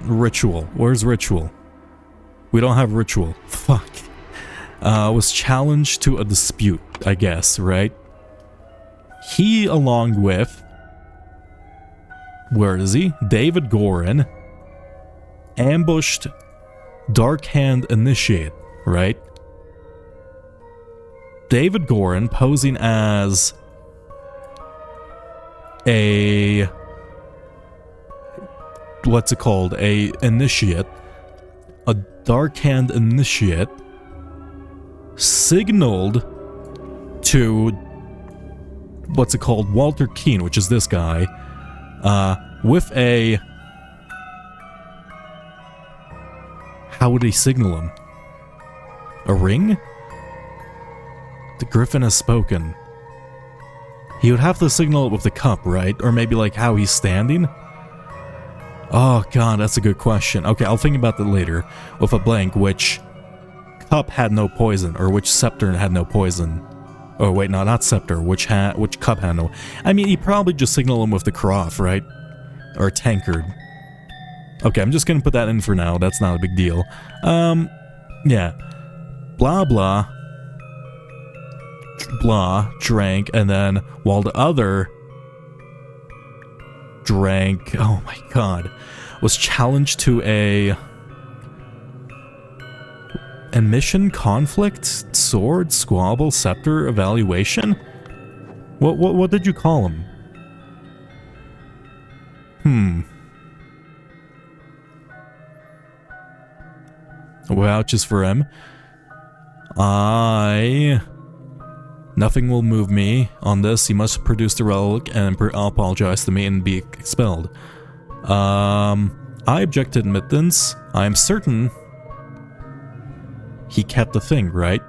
Ritual. Where's ritual? We don't have ritual. Fuck. Was challenged to a dispute, I guess, right? He, along with... Where is he? David Gorin ambushed Darkhand Initiate, right? David Gorin posing as... a... What's it called? A initiate. A Darkhand initiate. Signaled to... What's it called? Walter Keane, which is this guy. With a... How would he signal him? A ring? The Griffin has spoken. He would have to signal it with the cup, right? Or maybe like how he's standing? Oh god, that's a good question. Okay, I'll think about that later. With a blank, which cup had no poison, or which scepter had no poison. Oh wait, no, not scepter. Which cup had no... I mean, he probably just signaled him with the carafe, right? Or tankard. Okay, I'm just gonna put that in for now. That's not a big deal. Yeah. Blah blah. blah, drank, and then while the other drank, oh my god, was challenged to a mission conflict, sword, squabble, scepter, evaluation? What did you call him? Vouches for him. Nothing will move me on this. He must produce the relic and apologize to me and be expelled. I object to admittance. I am certain he kept the thing, right?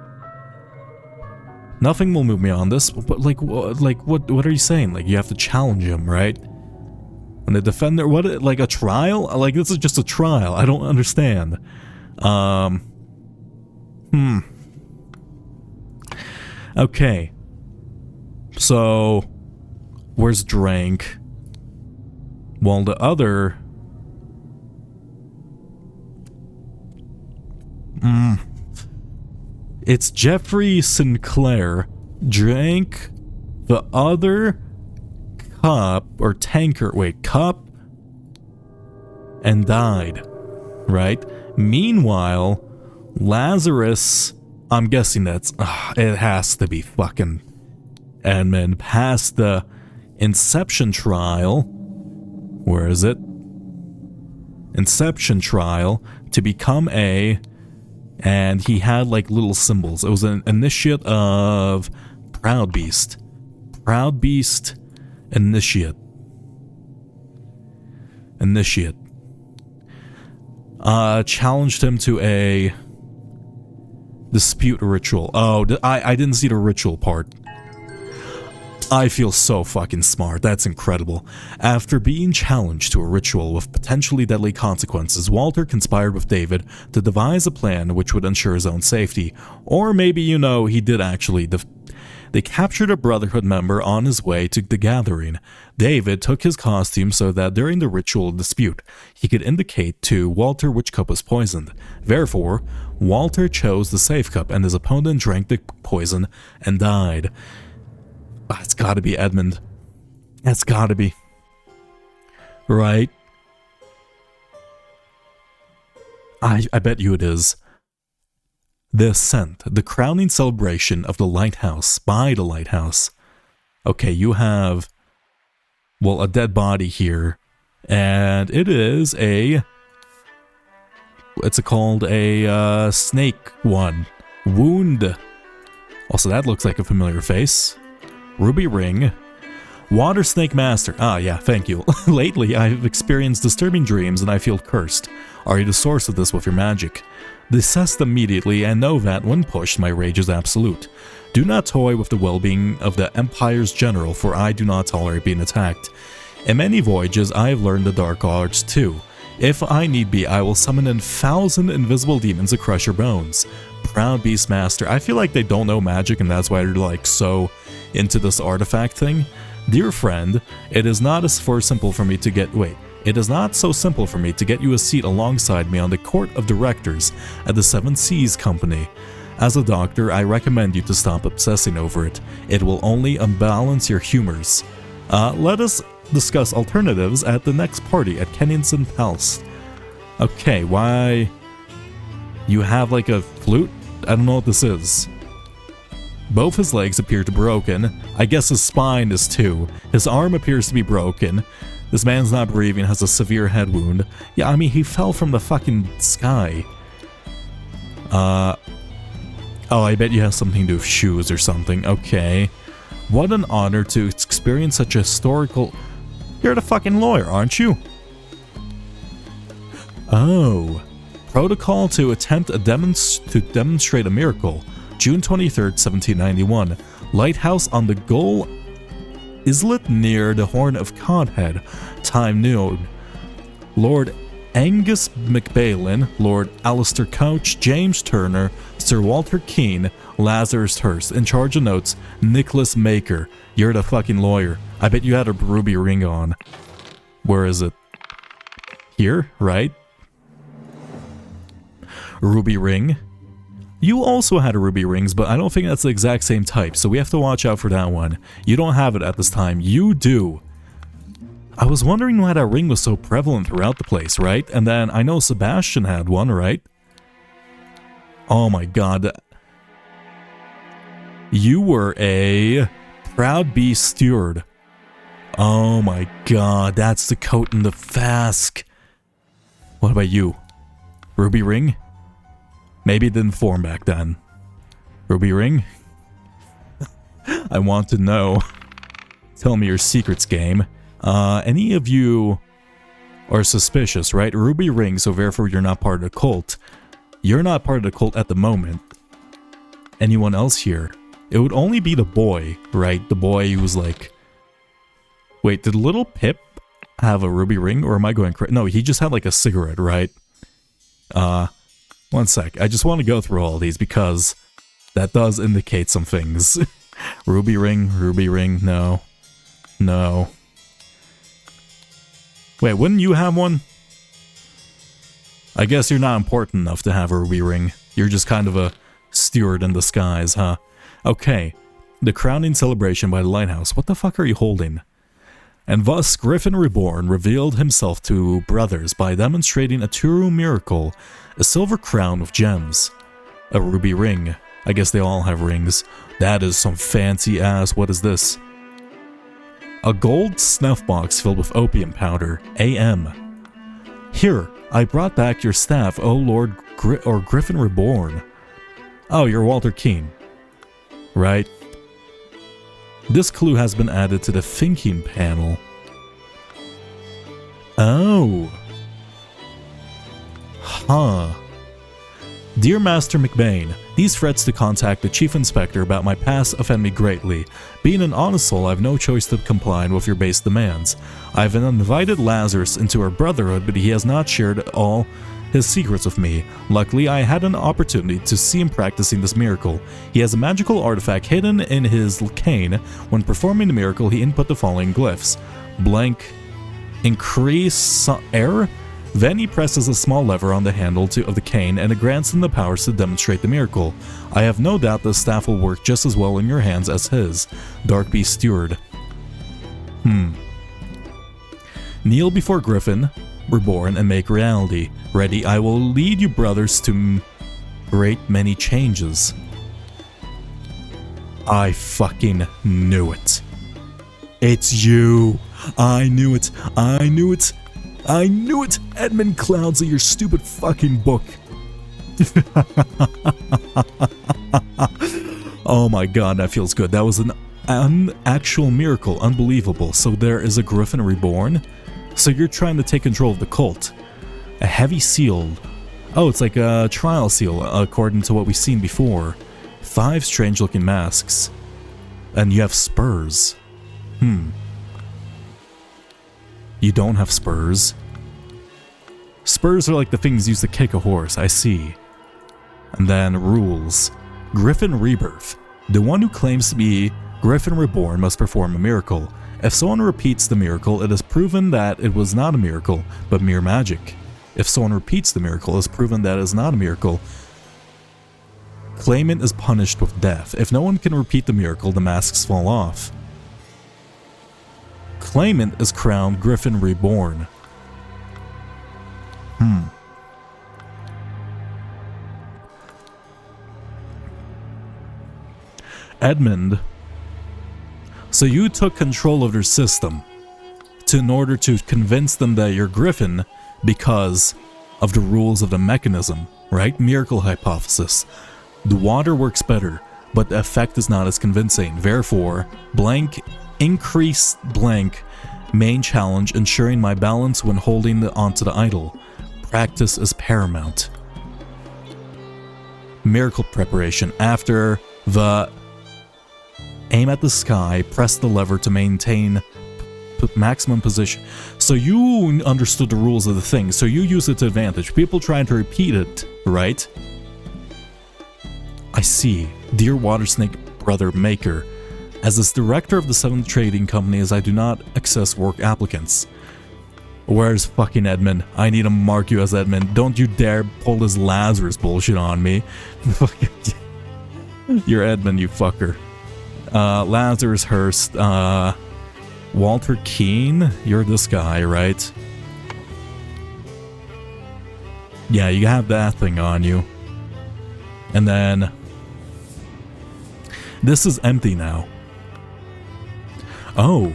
Nothing will move me on this. But what are you saying? Like, you have to challenge him, right? And the defender, what? Like a trial? Like, this is just a trial. I don't understand. Okay. So, where's Drank? While the other... It's Jeffrey Sinclair. Drank the other cup, or tanker, cup, and died. Right? Meanwhile, Lazarus, I'm guessing that's, it has to be fucking Edmund, passed the Inception trial. Where is it? Inception trial to become and he had like little symbols. It was an initiate of Proud Beast. Proud Beast initiate. Challenged him to a dispute ritual. Oh, I didn't see the ritual part. I feel so fucking smart. That's incredible. After being challenged to a ritual with potentially deadly consequences, Walter conspired with David to devise a plan which would ensure his own safety. Or maybe, he did actually. They captured a Brotherhood member on his way to the gathering. David took his costume so that during the ritual dispute, he could indicate to Walter which cup was poisoned. Therefore, Walter chose the safe cup and his opponent drank the poison and died. It's gotta be Edmund. It's gotta be. Right? I bet you it is. The Ascent, the crowning celebration of the Lighthouse, by the Lighthouse. Okay, you have, a dead body here. And it is it's called a snake one. Wound. Also, that looks like a familiar face. Ruby ring. Water Snake Master. Yeah, thank you. Lately, I've experienced disturbing dreams and I feel cursed. Are you the source of this with your magic? Desist immediately and know that, when pushed, my rage is absolute. Do not toy with the well-being of the Empire's general, for I do not tolerate being attacked. In many voyages, I have learned the dark arts too. If I need be, I will summon 1,000 invisible demons to crush your bones. Proud Beast Master. I feel like they don't know magic and that's why they're like so into this artifact thing. Dear friend, it is not so simple for me to get you a seat alongside me on the court of directors at the Seven Seas Company. As a doctor, I recommend you to stop obsessing over it. It will only unbalance your humors. Let us discuss alternatives at the next party at Kennington Palace. Okay, why? You have like a flute? I don't know what this is. Both his legs appear to be broken. I guess his spine is too. His arm appears to be broken. This man's not breathing, has a severe head wound. Yeah, I mean, he fell from the fucking sky. Oh, I bet you have something to do with shoes or something. Okay. What an honor to experience such a historical... You're the fucking lawyer, aren't you? Oh. Protocol to attempt to demonstrate a miracle. June 23rd, 1791. Lighthouse on the Gull Islet near the Horn of Codhead. Time noon. Lord Angus McBailin, Lord Alistair Couch, James Turner, Sir Walter Keane, Lazarus Hurst. In charge of notes, Nicholas Maker. You're the fucking lawyer. I bet you had a ruby ring on. Where is it? Here, right? Ruby ring. You also had a ruby rings, but I don't think that's the exact same type, so we have to watch out for that one. You don't have it at this time. You do. I was wondering why that ring was so prevalent throughout the place, right? And then I know Sebastian had one, right? Oh my god. You were a proud bee steward. Oh my god, that's the coat and the fask. What about you? Ruby ring? Maybe it didn't form back then. Ruby ring? I want to know. Tell me your secrets, game. Any of you are suspicious, right? Ruby ring, so therefore you're not part of the cult. You're not part of the cult at the moment. Anyone else here? It would only be the boy, right? The boy who was like... Wait, did little Pip have a ruby ring, or am I going crazy? No, he just had like a cigarette, right? One sec. I just want to go through all these because that does indicate some things. Ruby ring, no. No. Wait, wouldn't you have one? I guess you're not important enough to have a ruby ring. You're just kind of a steward in disguise, huh? Okay. The crowning celebration by the Lighthouse. What the fuck are you holding? And thus, Griffin Reborn revealed himself to brothers by demonstrating a true miracle, a silver crown with gems, a ruby ring. I guess they all have rings. That is some fancy ass. What is this? A gold snuff box filled with opium powder. AM. Here, I brought back your staff, O Lord Griffin Reborn. Oh, you're Walter Keane. Right. This clue has been added to the thinking panel. Oh. Huh. Dear Master McBain, these threats to contact the Chief Inspector about my past offend me greatly. Being an honest soul, I have no choice to comply with your base demands. I have invited Lazarus into our brotherhood, but he has not shared all his secrets with me. Luckily, I had an opportunity to see him practicing this miracle. He has a magical artifact hidden in his cane. When performing the miracle, he input the following glyphs. Blank, increase air. Then he presses a small lever on the handle of the cane and it grants him the powers to demonstrate the miracle. I have no doubt the staff will work just as well in your hands as his. Dark Beast Steward. Kneel before Griffin Reborn and make reality. Ready, I will lead you brothers to great many changes. I fucking knew it. It's you. I knew it. I knew it. I knew it. Edmund Cloudsley, your stupid fucking book. Oh my god, that feels good. That was an actual miracle. Unbelievable. So there is a Griffin Reborn? So you're trying to take control of the cult. A heavy seal. Oh, it's like a trial seal, according to what we've seen before. 5 strange-looking masks. And you have spurs. You don't have spurs. Spurs are like the things used to kick a horse, I see. And then rules. Griffin Rebirth. The one who claims to be Griffin Reborn must perform a miracle. If someone repeats the miracle, it is proven that it was not a miracle, but mere magic. If someone repeats the miracle, it is proven that it is not a miracle. Claimant is punished with death. If no one can repeat the miracle, the masks fall off. Claimant is crowned Griffin Reborn. Edmund. So you took control of their system in order to convince them that you're Griffin because of the rules of the mechanism, right? Miracle hypothesis. The water works better, but the effect is not as convincing. Therefore, blank, increase blank, main challenge, ensuring my balance when holding onto the idol. Practice is paramount. Miracle preparation. After the aim at the sky, press the lever to maintain maximum position. So you understood the rules of the thing, so you use it to advantage. People trying to repeat it, right? I see. Dear Watersnake Brother Maker, as this director of the 7th trading companies, I do not access work applicants. Where's fucking Edmund? I need to mark you as Edmund. Don't you dare pull this Lazarus bullshit on me. You're Edmund, you fucker. Lazarus Hurst, Walter Keane, you're this guy, right? Yeah, you have that thing on you. And then this is empty now. Oh.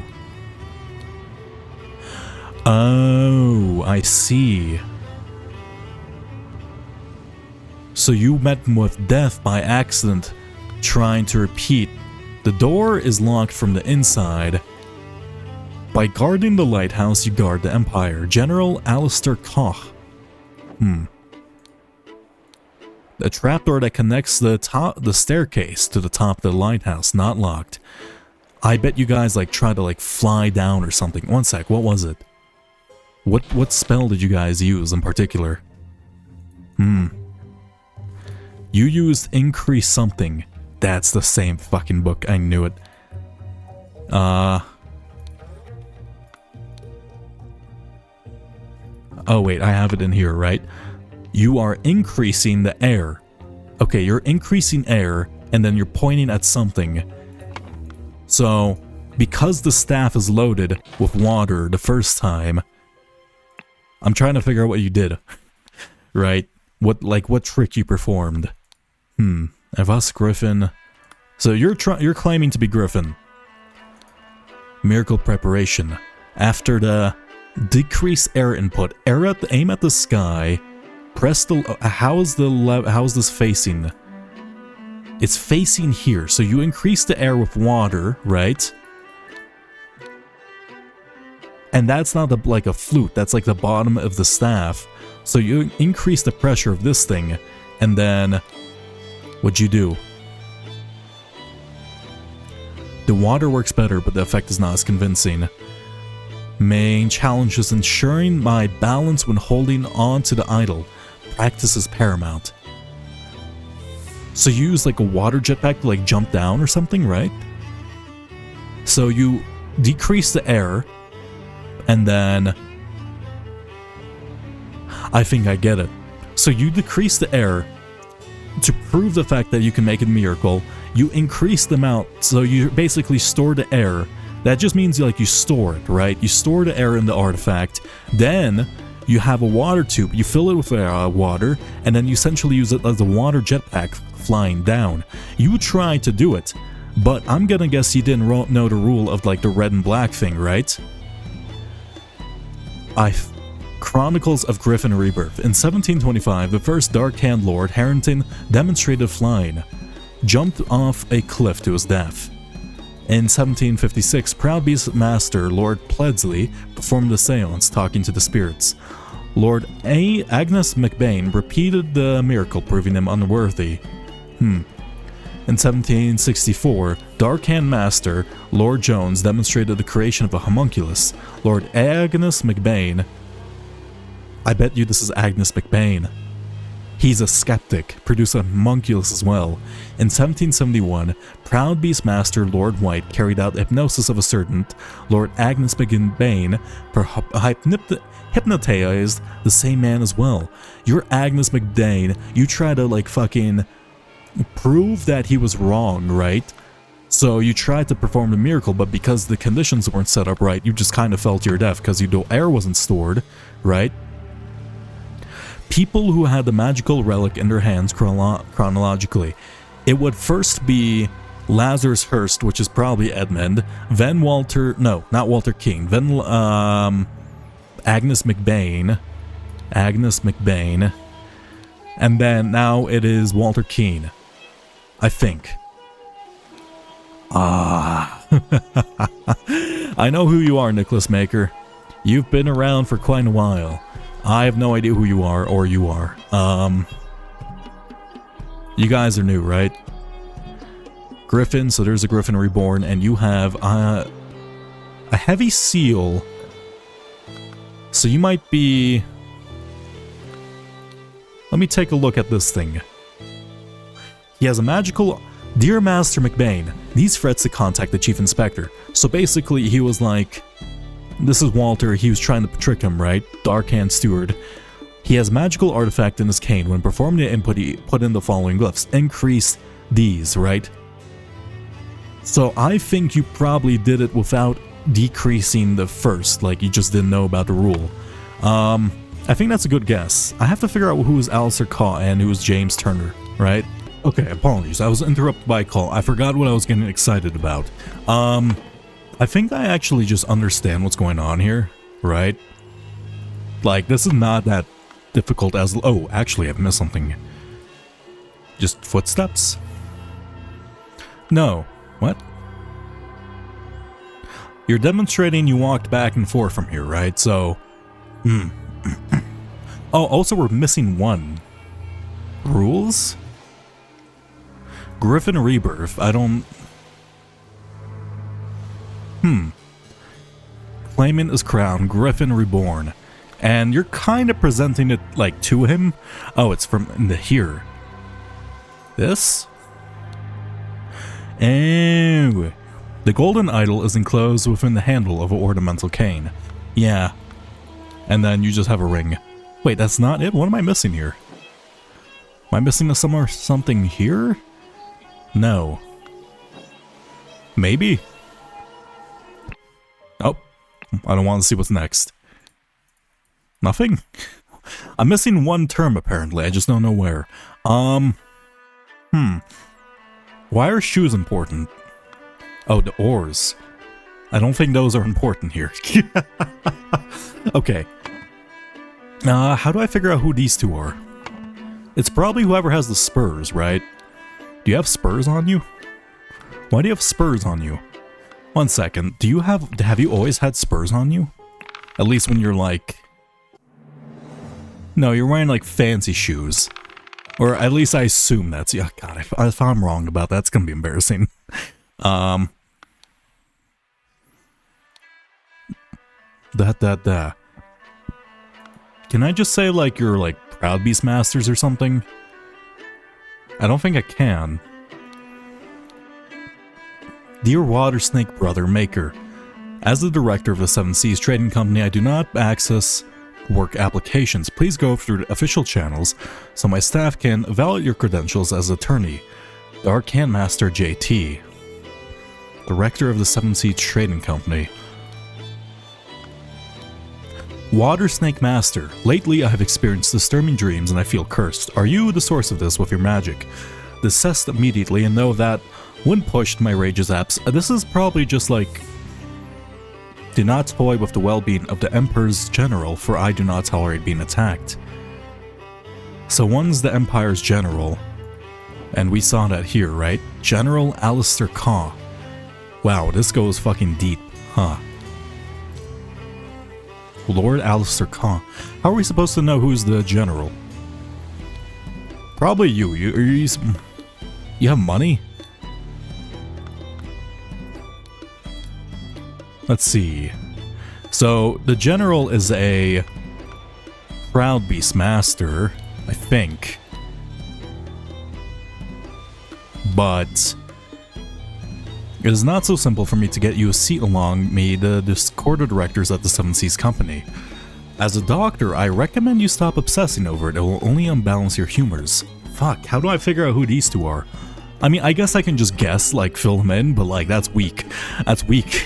Oh, I see. So you met with death by accident, trying to repeat. The door is locked from the inside. By guarding the lighthouse, you guard the Empire. General Alistair Koch. A trapdoor that connects the staircase to the top of the lighthouse, not locked. I bet you guys like try to like fly down or something. One sec, what was it? What spell did you guys use in particular? You used increase something. That's the same fucking book, I knew it. Oh wait, I have it in here, right? You are increasing the air. Okay, you're increasing air, and then you're pointing at something. So, because the staff is loaded with water the first time, I'm trying to figure out what you did. Right? What trick you performed. Avas Griffin. So you're claiming to be Griffin. Miracle preparation. After the decrease air input, aim at the sky. Press the. How is this facing? It's facing here. So you increase the air with water, right? And that's not like a flute. That's like the bottom of the staff. So you increase the pressure of this thing, and then what'd you do? The water works better, but the effect is not as convincing. Main challenge is ensuring my balance when holding on to the idol. Practice is paramount. So you use like a water jetpack to like jump down or something, right? So you decrease the air, and then I think I get it. So you decrease the air to prove the fact that you can make a miracle. You increase the amount, so you basically store the air. That just means like you store it, right? You store the air in the artifact. Then you have a water tube. You fill it with water, and then you essentially use it as a water jetpack flying down. You tried to do it, but I'm gonna guess you didn't know the rule of like the red and black thing, right? Chronicles of Griffin Rebirth. In 1725, the first Dark Hand Lord, Harrington, demonstrated flying. Jumped off a cliff to his death. In 1756, Proud Beast Master Lord Pledsley performed a seance talking to the spirits. Lord Agnes McBain repeated the miracle, proving him unworthy. In 1764, Dark Hand Master Lord Jones demonstrated the creation of a homunculus. Lord Agnes McBain. I bet you this is Agnes McBain. He's a skeptic, produced a homunculus as well. In 1771, Proud Beast Master Lord White carried out hypnosis of a certain Lord Agnes McBain, hypnotized the same man as well. You're Agnes McBain, you try to like fucking prove that he was wrong, right? So you tried to perform the miracle, but because the conditions weren't set up right, you just kind of fell to your death because the air wasn't stored, right? People who had the magical relic in their hands chronologically. It would first be Lazarus Hurst, which is probably Edmund, then Walter, no, not Walter King, then Agnes McBain, and then now it is Walter Keane, I think. I know who you are, Nicholas Maker. You've been around for quite a while. I have no idea who you are, or you are. You guys are new, right? Griffin, so there's a Griffin Reborn, and you have a heavy seal. So you might be... Let me take a look at this thing. He has a magical... Dear Master McBain, these threats to contact the Chief Inspector. So basically he was like... This is Walter. He was trying to trick him, right? The Arcane Steward. He has magical artifact in his cane. When performing the input, he put in the following glyphs. Increase these, right? So I think you probably did it without decreasing the first, like you just didn't know about the rule. I think that's a good guess. I have to figure out who is Alistair Caw and who is James Turner, right? Okay, apologies. I was interrupted by a call. I forgot what I was getting excited about. I think I actually just understand what's going on here, right? Like, this is not that difficult as... Oh, actually, I've missed something. Just footsteps? No. What? You're demonstrating you walked back and forth from here, right? So... Oh, also we're missing one. Rules? Griffin Rebirth. I don't... Claimant is crowned, Griffin Reborn. And you're kind of presenting it, like, to him. Oh, it's from the here. This? Anyway. The golden idol is enclosed within the handle of an ornamental cane. Yeah. And then you just have a ring. Wait, that's not it? What am I missing here? Am I missing something here? No. Maybe? Oh. I don't want to see what's next. Nothing? I'm missing one term, apparently. I just don't know where. Why are shoes important? Oh, the oars. I don't think those are important here. Okay. How do I figure out who these two are? It's probably whoever has the spurs, right? Do you have spurs on you? Why do you have spurs on you? One second. Have you always had spurs on you? At least when you're like... No, you're wearing like fancy shoes. Or at least I assume that's... Yeah, God, if I'm wrong about that, it's gonna be embarrassing. Can I just say like you're like Proud Beastmasters or something? I don't think I can. Dear Water Snake Brother Maker, as the director of the Seven Seas Trading Company, I do not access work applications. Please go through the official channels so my staff can evaluate your credentials as attorney. The Arcane Master JT, director of the Seven Seas Trading Company. Water Snake Master, lately I have experienced disturbing dreams and I feel cursed. Are you the source of this with your magic? Desist immediately and know that when pushed my rage's apps, this is probably just like... Do not toy with the well-being of the Emperor's general, for I do not tolerate being attacked. So one's the Empire's general, and we saw that here, right? General Alistair Caw. Wow, this goes fucking deep, huh? Lord Alistair Caw. How are we supposed to know who's the general? Probably you. You have money? Let's see. So, the general is a Proud Beastmaster, I think. But it is not so simple for me to get you a seat along me, the court of directors at the Seven Seas Company. As a doctor, I recommend you stop obsessing over it. It will only unbalance your humors. Fuck, how do I figure out who these two are? I mean, I guess I can just guess, like, fill them in, but, like, that's weak. That's weak.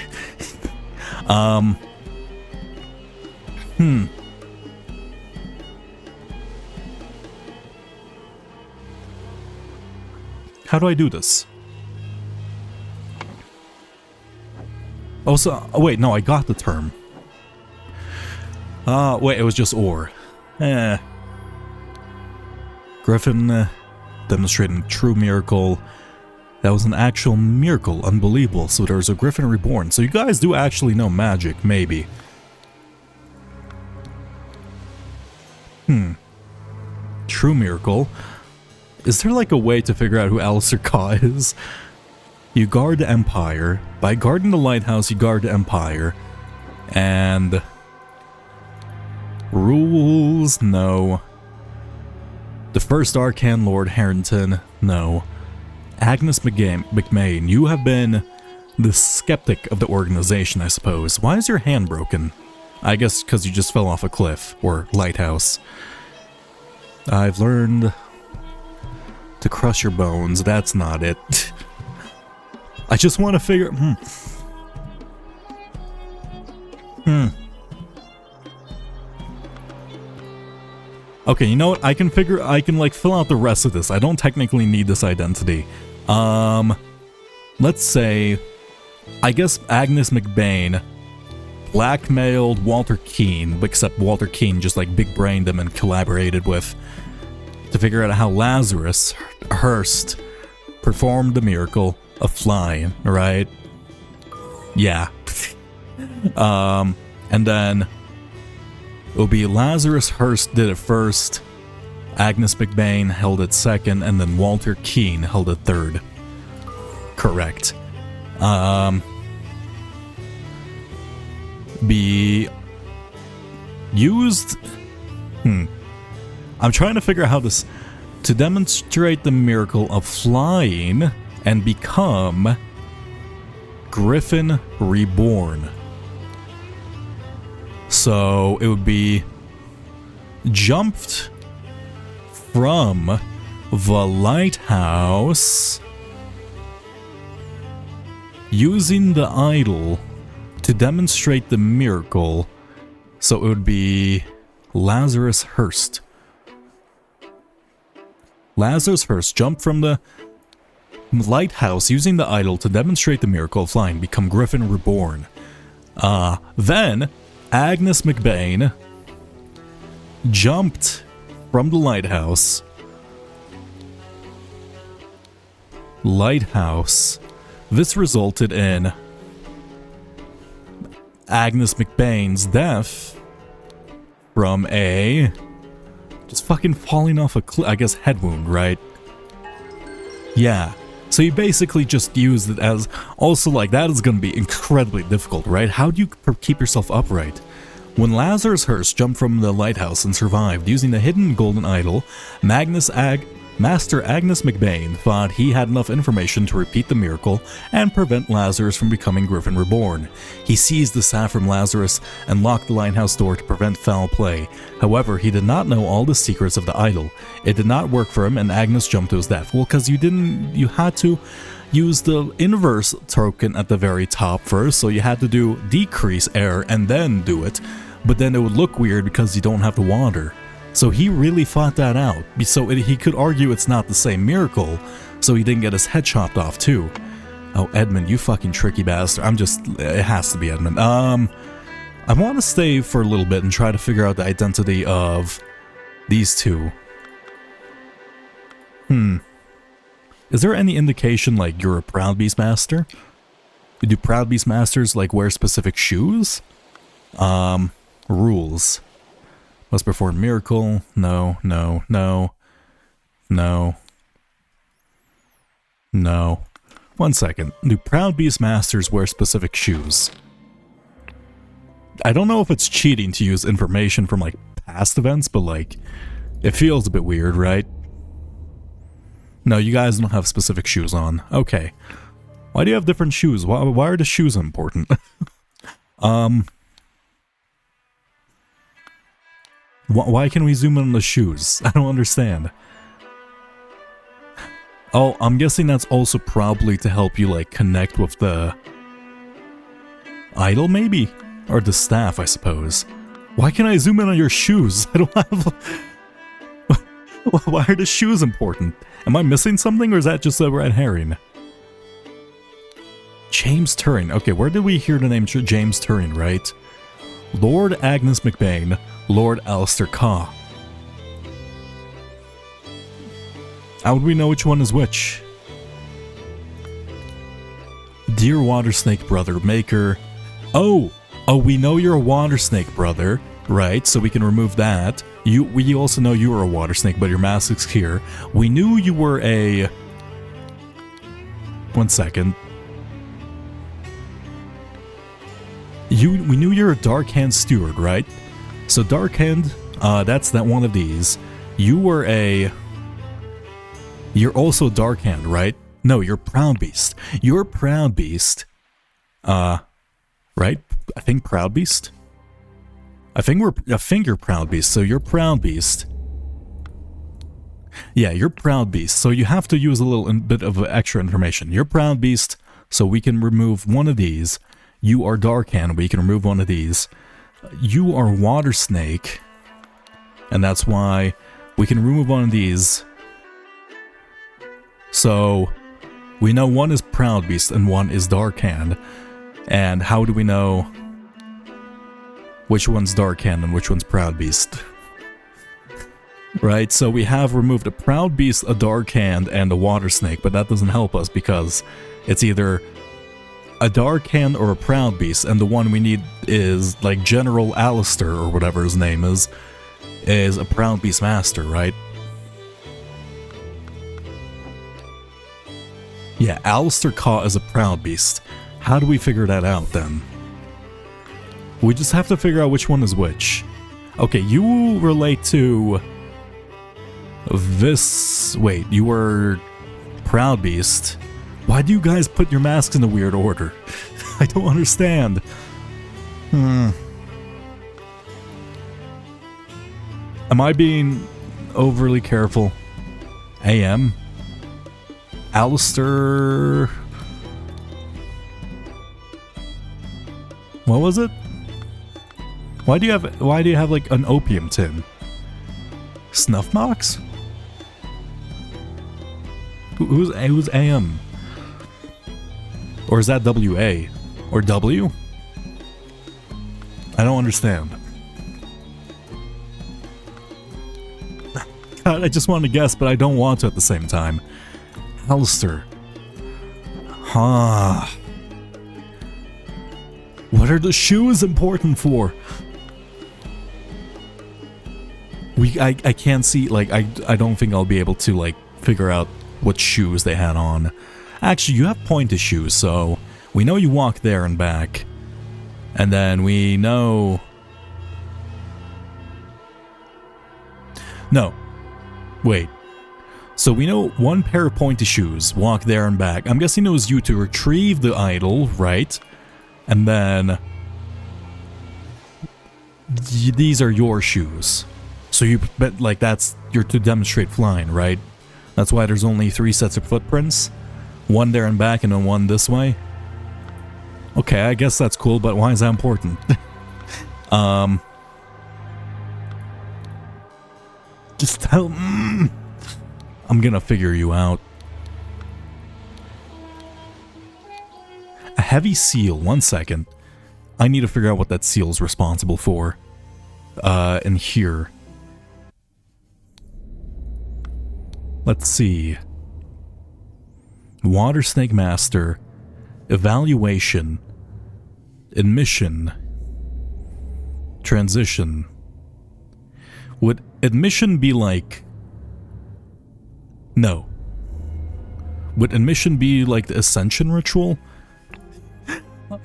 How do I do this? Oh, so, oh, wait, no, I got the term. Wait, it was just or. Griffin, demonstrating true miracle. That was an actual miracle, unbelievable. So there's a Griffin reborn. So you guys do actually know magic, maybe. True miracle. Is there like a way to figure out who Alistair Caw is? You guard the Empire. By guarding the Lighthouse, you guard the Empire. And... rules? No. The first Arcane Lord Harrington? No. Agnes McMain, you have been the skeptic of the organization, I suppose. Why is your hand broken? I guess because you just fell off a cliff, or lighthouse. I've learned to crush your bones. That's not it. I just want to figure... Okay, you know what? I can like fill out the rest of this. I don't technically need this identity. Let's say, I guess Agnes McBain blackmailed Walter Keane, except Walter Keane just like big-brained him and collaborated with to figure out how Lazarus Hearst performed the miracle of flying, right? Yeah. And then it will be Lazarus Hearst did it first, Agnes McBain held it second, and then Walter Keane held it third. Correct. Be used... I'm trying to figure out how this... To demonstrate the miracle of flying and become Griffin Reborn. So it would be jumped from the lighthouse using the idol to demonstrate the miracle. So it would be Lazarus Hearst. Lazarus Hearst jumped from the lighthouse using the idol to demonstrate the miracle of flying, become Griffin Reborn. Then Agnes McBain jumped from the lighthouse. This resulted in Agnes McBain's death from a just fucking falling off a cliff, I guess head wound, right? Yeah. So you basically just used it as... Also, like, that is going to be incredibly difficult, right? How do you keep yourself upright? When Lazarus Hearst jumped from the lighthouse and survived using the hidden golden idol, Master Agnes McBain thought he had enough information to repeat the miracle and prevent Lazarus from becoming Griffin Reborn. He seized the staff from Lazarus and locked the lighthouse door to prevent foul play. However, he did not know all the secrets of the idol. It did not work for him and Agnes jumped to his death. Well, because you had to use the inverse token at the very top first, so you had to do decrease air and then do it. But then it would look weird because you don't have the water. So he really fought that out, so he could argue it's not the same miracle, so he didn't get his head chopped off too. Oh, Edmund, you fucking tricky bastard. It has to be Edmund. I want to stay for a little bit and try to figure out the identity of these two. Is there any indication, like, you're a Proud Beast Master? Do Proud Beast Masters, like, wear specific shoes? Rules. Must perform miracle. No. One second. Do Proud Beast Masters wear specific shoes? I don't know if it's cheating to use information from, like, past events, but, like, it feels a bit weird, right? No, you guys don't have specific shoes on. Okay. Why do you have different shoes? Why are the shoes important? Why can we zoom in on the shoes? I don't understand. Oh, I'm guessing that's also probably to help you, like, connect with the idol, maybe? Or the staff, I suppose. Why can't I zoom in on your shoes? I don't have... Why are the shoes important? Am I missing something, or is that just a red herring? James Turing. Okay, where did we hear the name James Turing, right? Lord Agnes McBain, Lord Alistair Caw. How would we know which one is which? Dear Water Snake Brother, Maker. Oh, we know you're a Water Snake Brother, right? So we can remove that. We also know you were a Water Snake, but your mask is here. We knew you were a... One second. We knew you're a Dark Hand Steward, right? So Dark Hand, that's that one of these. You were a... You're also Dark Hand, right? No, you're Proud Beast. You're Proud Beast. Right? I think Proud Beast? I think you're Proud Beast, so you're Proud Beast. Yeah, you're Proud Beast, so you have to use a little bit of extra information. You're Proud Beast, so we can remove one of these. You are Dark Hand, we can remove one of these. You are Water Snake, and that's why we can remove one of these. So, we know one is Proud Beast and one is Dark Hand. And how do we know which one's Dark Hand and which one's Proud Beast? Right, so we have removed a Proud Beast, a Dark Hand, and a Water Snake, but that doesn't help us because it's either a Dark Hand or a Proud Beast, and the one we need is, like, General Alistair, or whatever his name is a Proud Beast Master, right? Yeah, Alistair Caw is a Proud Beast. How do we figure that out, then? We just have to figure out which one is which. Okay, you relate to this... Wait, you were Proud Beast. Why do you guys put your masks in a weird order? I don't understand. Am I being overly careful? AM? Alistair... What was it? Why do you have like an opium tin? Snuff box? Who's AM? Or is that WA? Or W? I don't understand. God, I just want to guess, but I don't want to at the same time. Alistair. Huh. What are the shoes important for? I can't see, like, I don't think I'll be able to, like, figure out what shoes they had on. Actually, you have pointed shoes, so we know you walk there and back. And then we know... No. Wait. So we know one pair of pointed shoes, walk there and back. I'm guessing it was you to retrieve the idol, right? And then... These are your shoes. So you bet, like, you're to demonstrate flying, right? That's why there's only 3 sets of footprints. One there and back and then one this way. Okay, I guess that's cool, but why is that important? Just tell... I'm gonna figure you out. A heavy seal, 1 second. I need to figure out what that seal is responsible for. In here. Let's see. Water Snake Master. Evaluation. Admission. Transition. Would admission be like... No. Would admission be like the ascension ritual?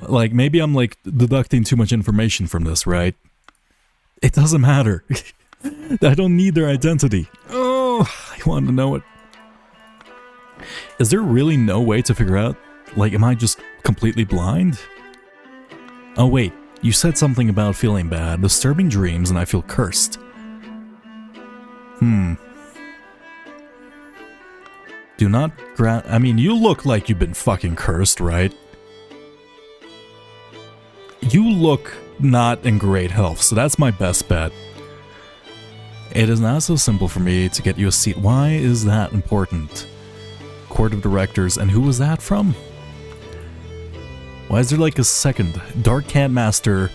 Like, maybe I'm, like, deducting too much information from this, right? It doesn't matter. I don't need their identity. Oh, I want to know it. Is there really no way to figure out? Like, am I just completely blind? Oh, wait. You said something about feeling bad, disturbing dreams, and I feel cursed. Do not I mean, you look like you've been fucking cursed, right? You look not in great health, so that's my best bet. It is not so simple for me to get you a seat. Why is that important? Court of Directors, and who was that from? Why is there like a second? Dark Hand Master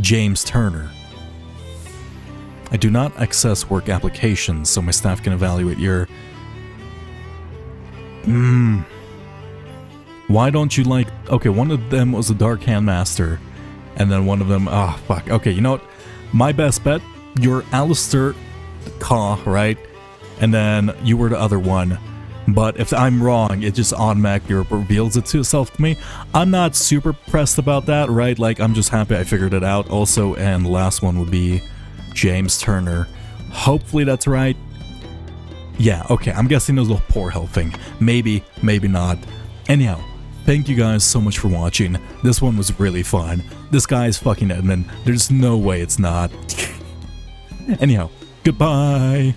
James Turner. I do not access work applications, so my staff can evaluate your... Why don't you like... Okay, one of them was a Dark Hand Master, and then one of them... Ah, fuck. Okay, you know what? My best bet, you're Alistair Caw, right? And then you were the other one. But if I'm wrong, it just automatically reveals itself to me. I'm not super pressed about that, right? Like, I'm just happy I figured it out also, and the last one would be James Turner. Hopefully that's right. Yeah, okay, I'm guessing it was a poor health thing. Maybe, maybe not. Anyhow, Thank you guys so much for watching. This one was really fun. This guy is fucking Edmund. There's no way it's not. Anyhow, goodbye.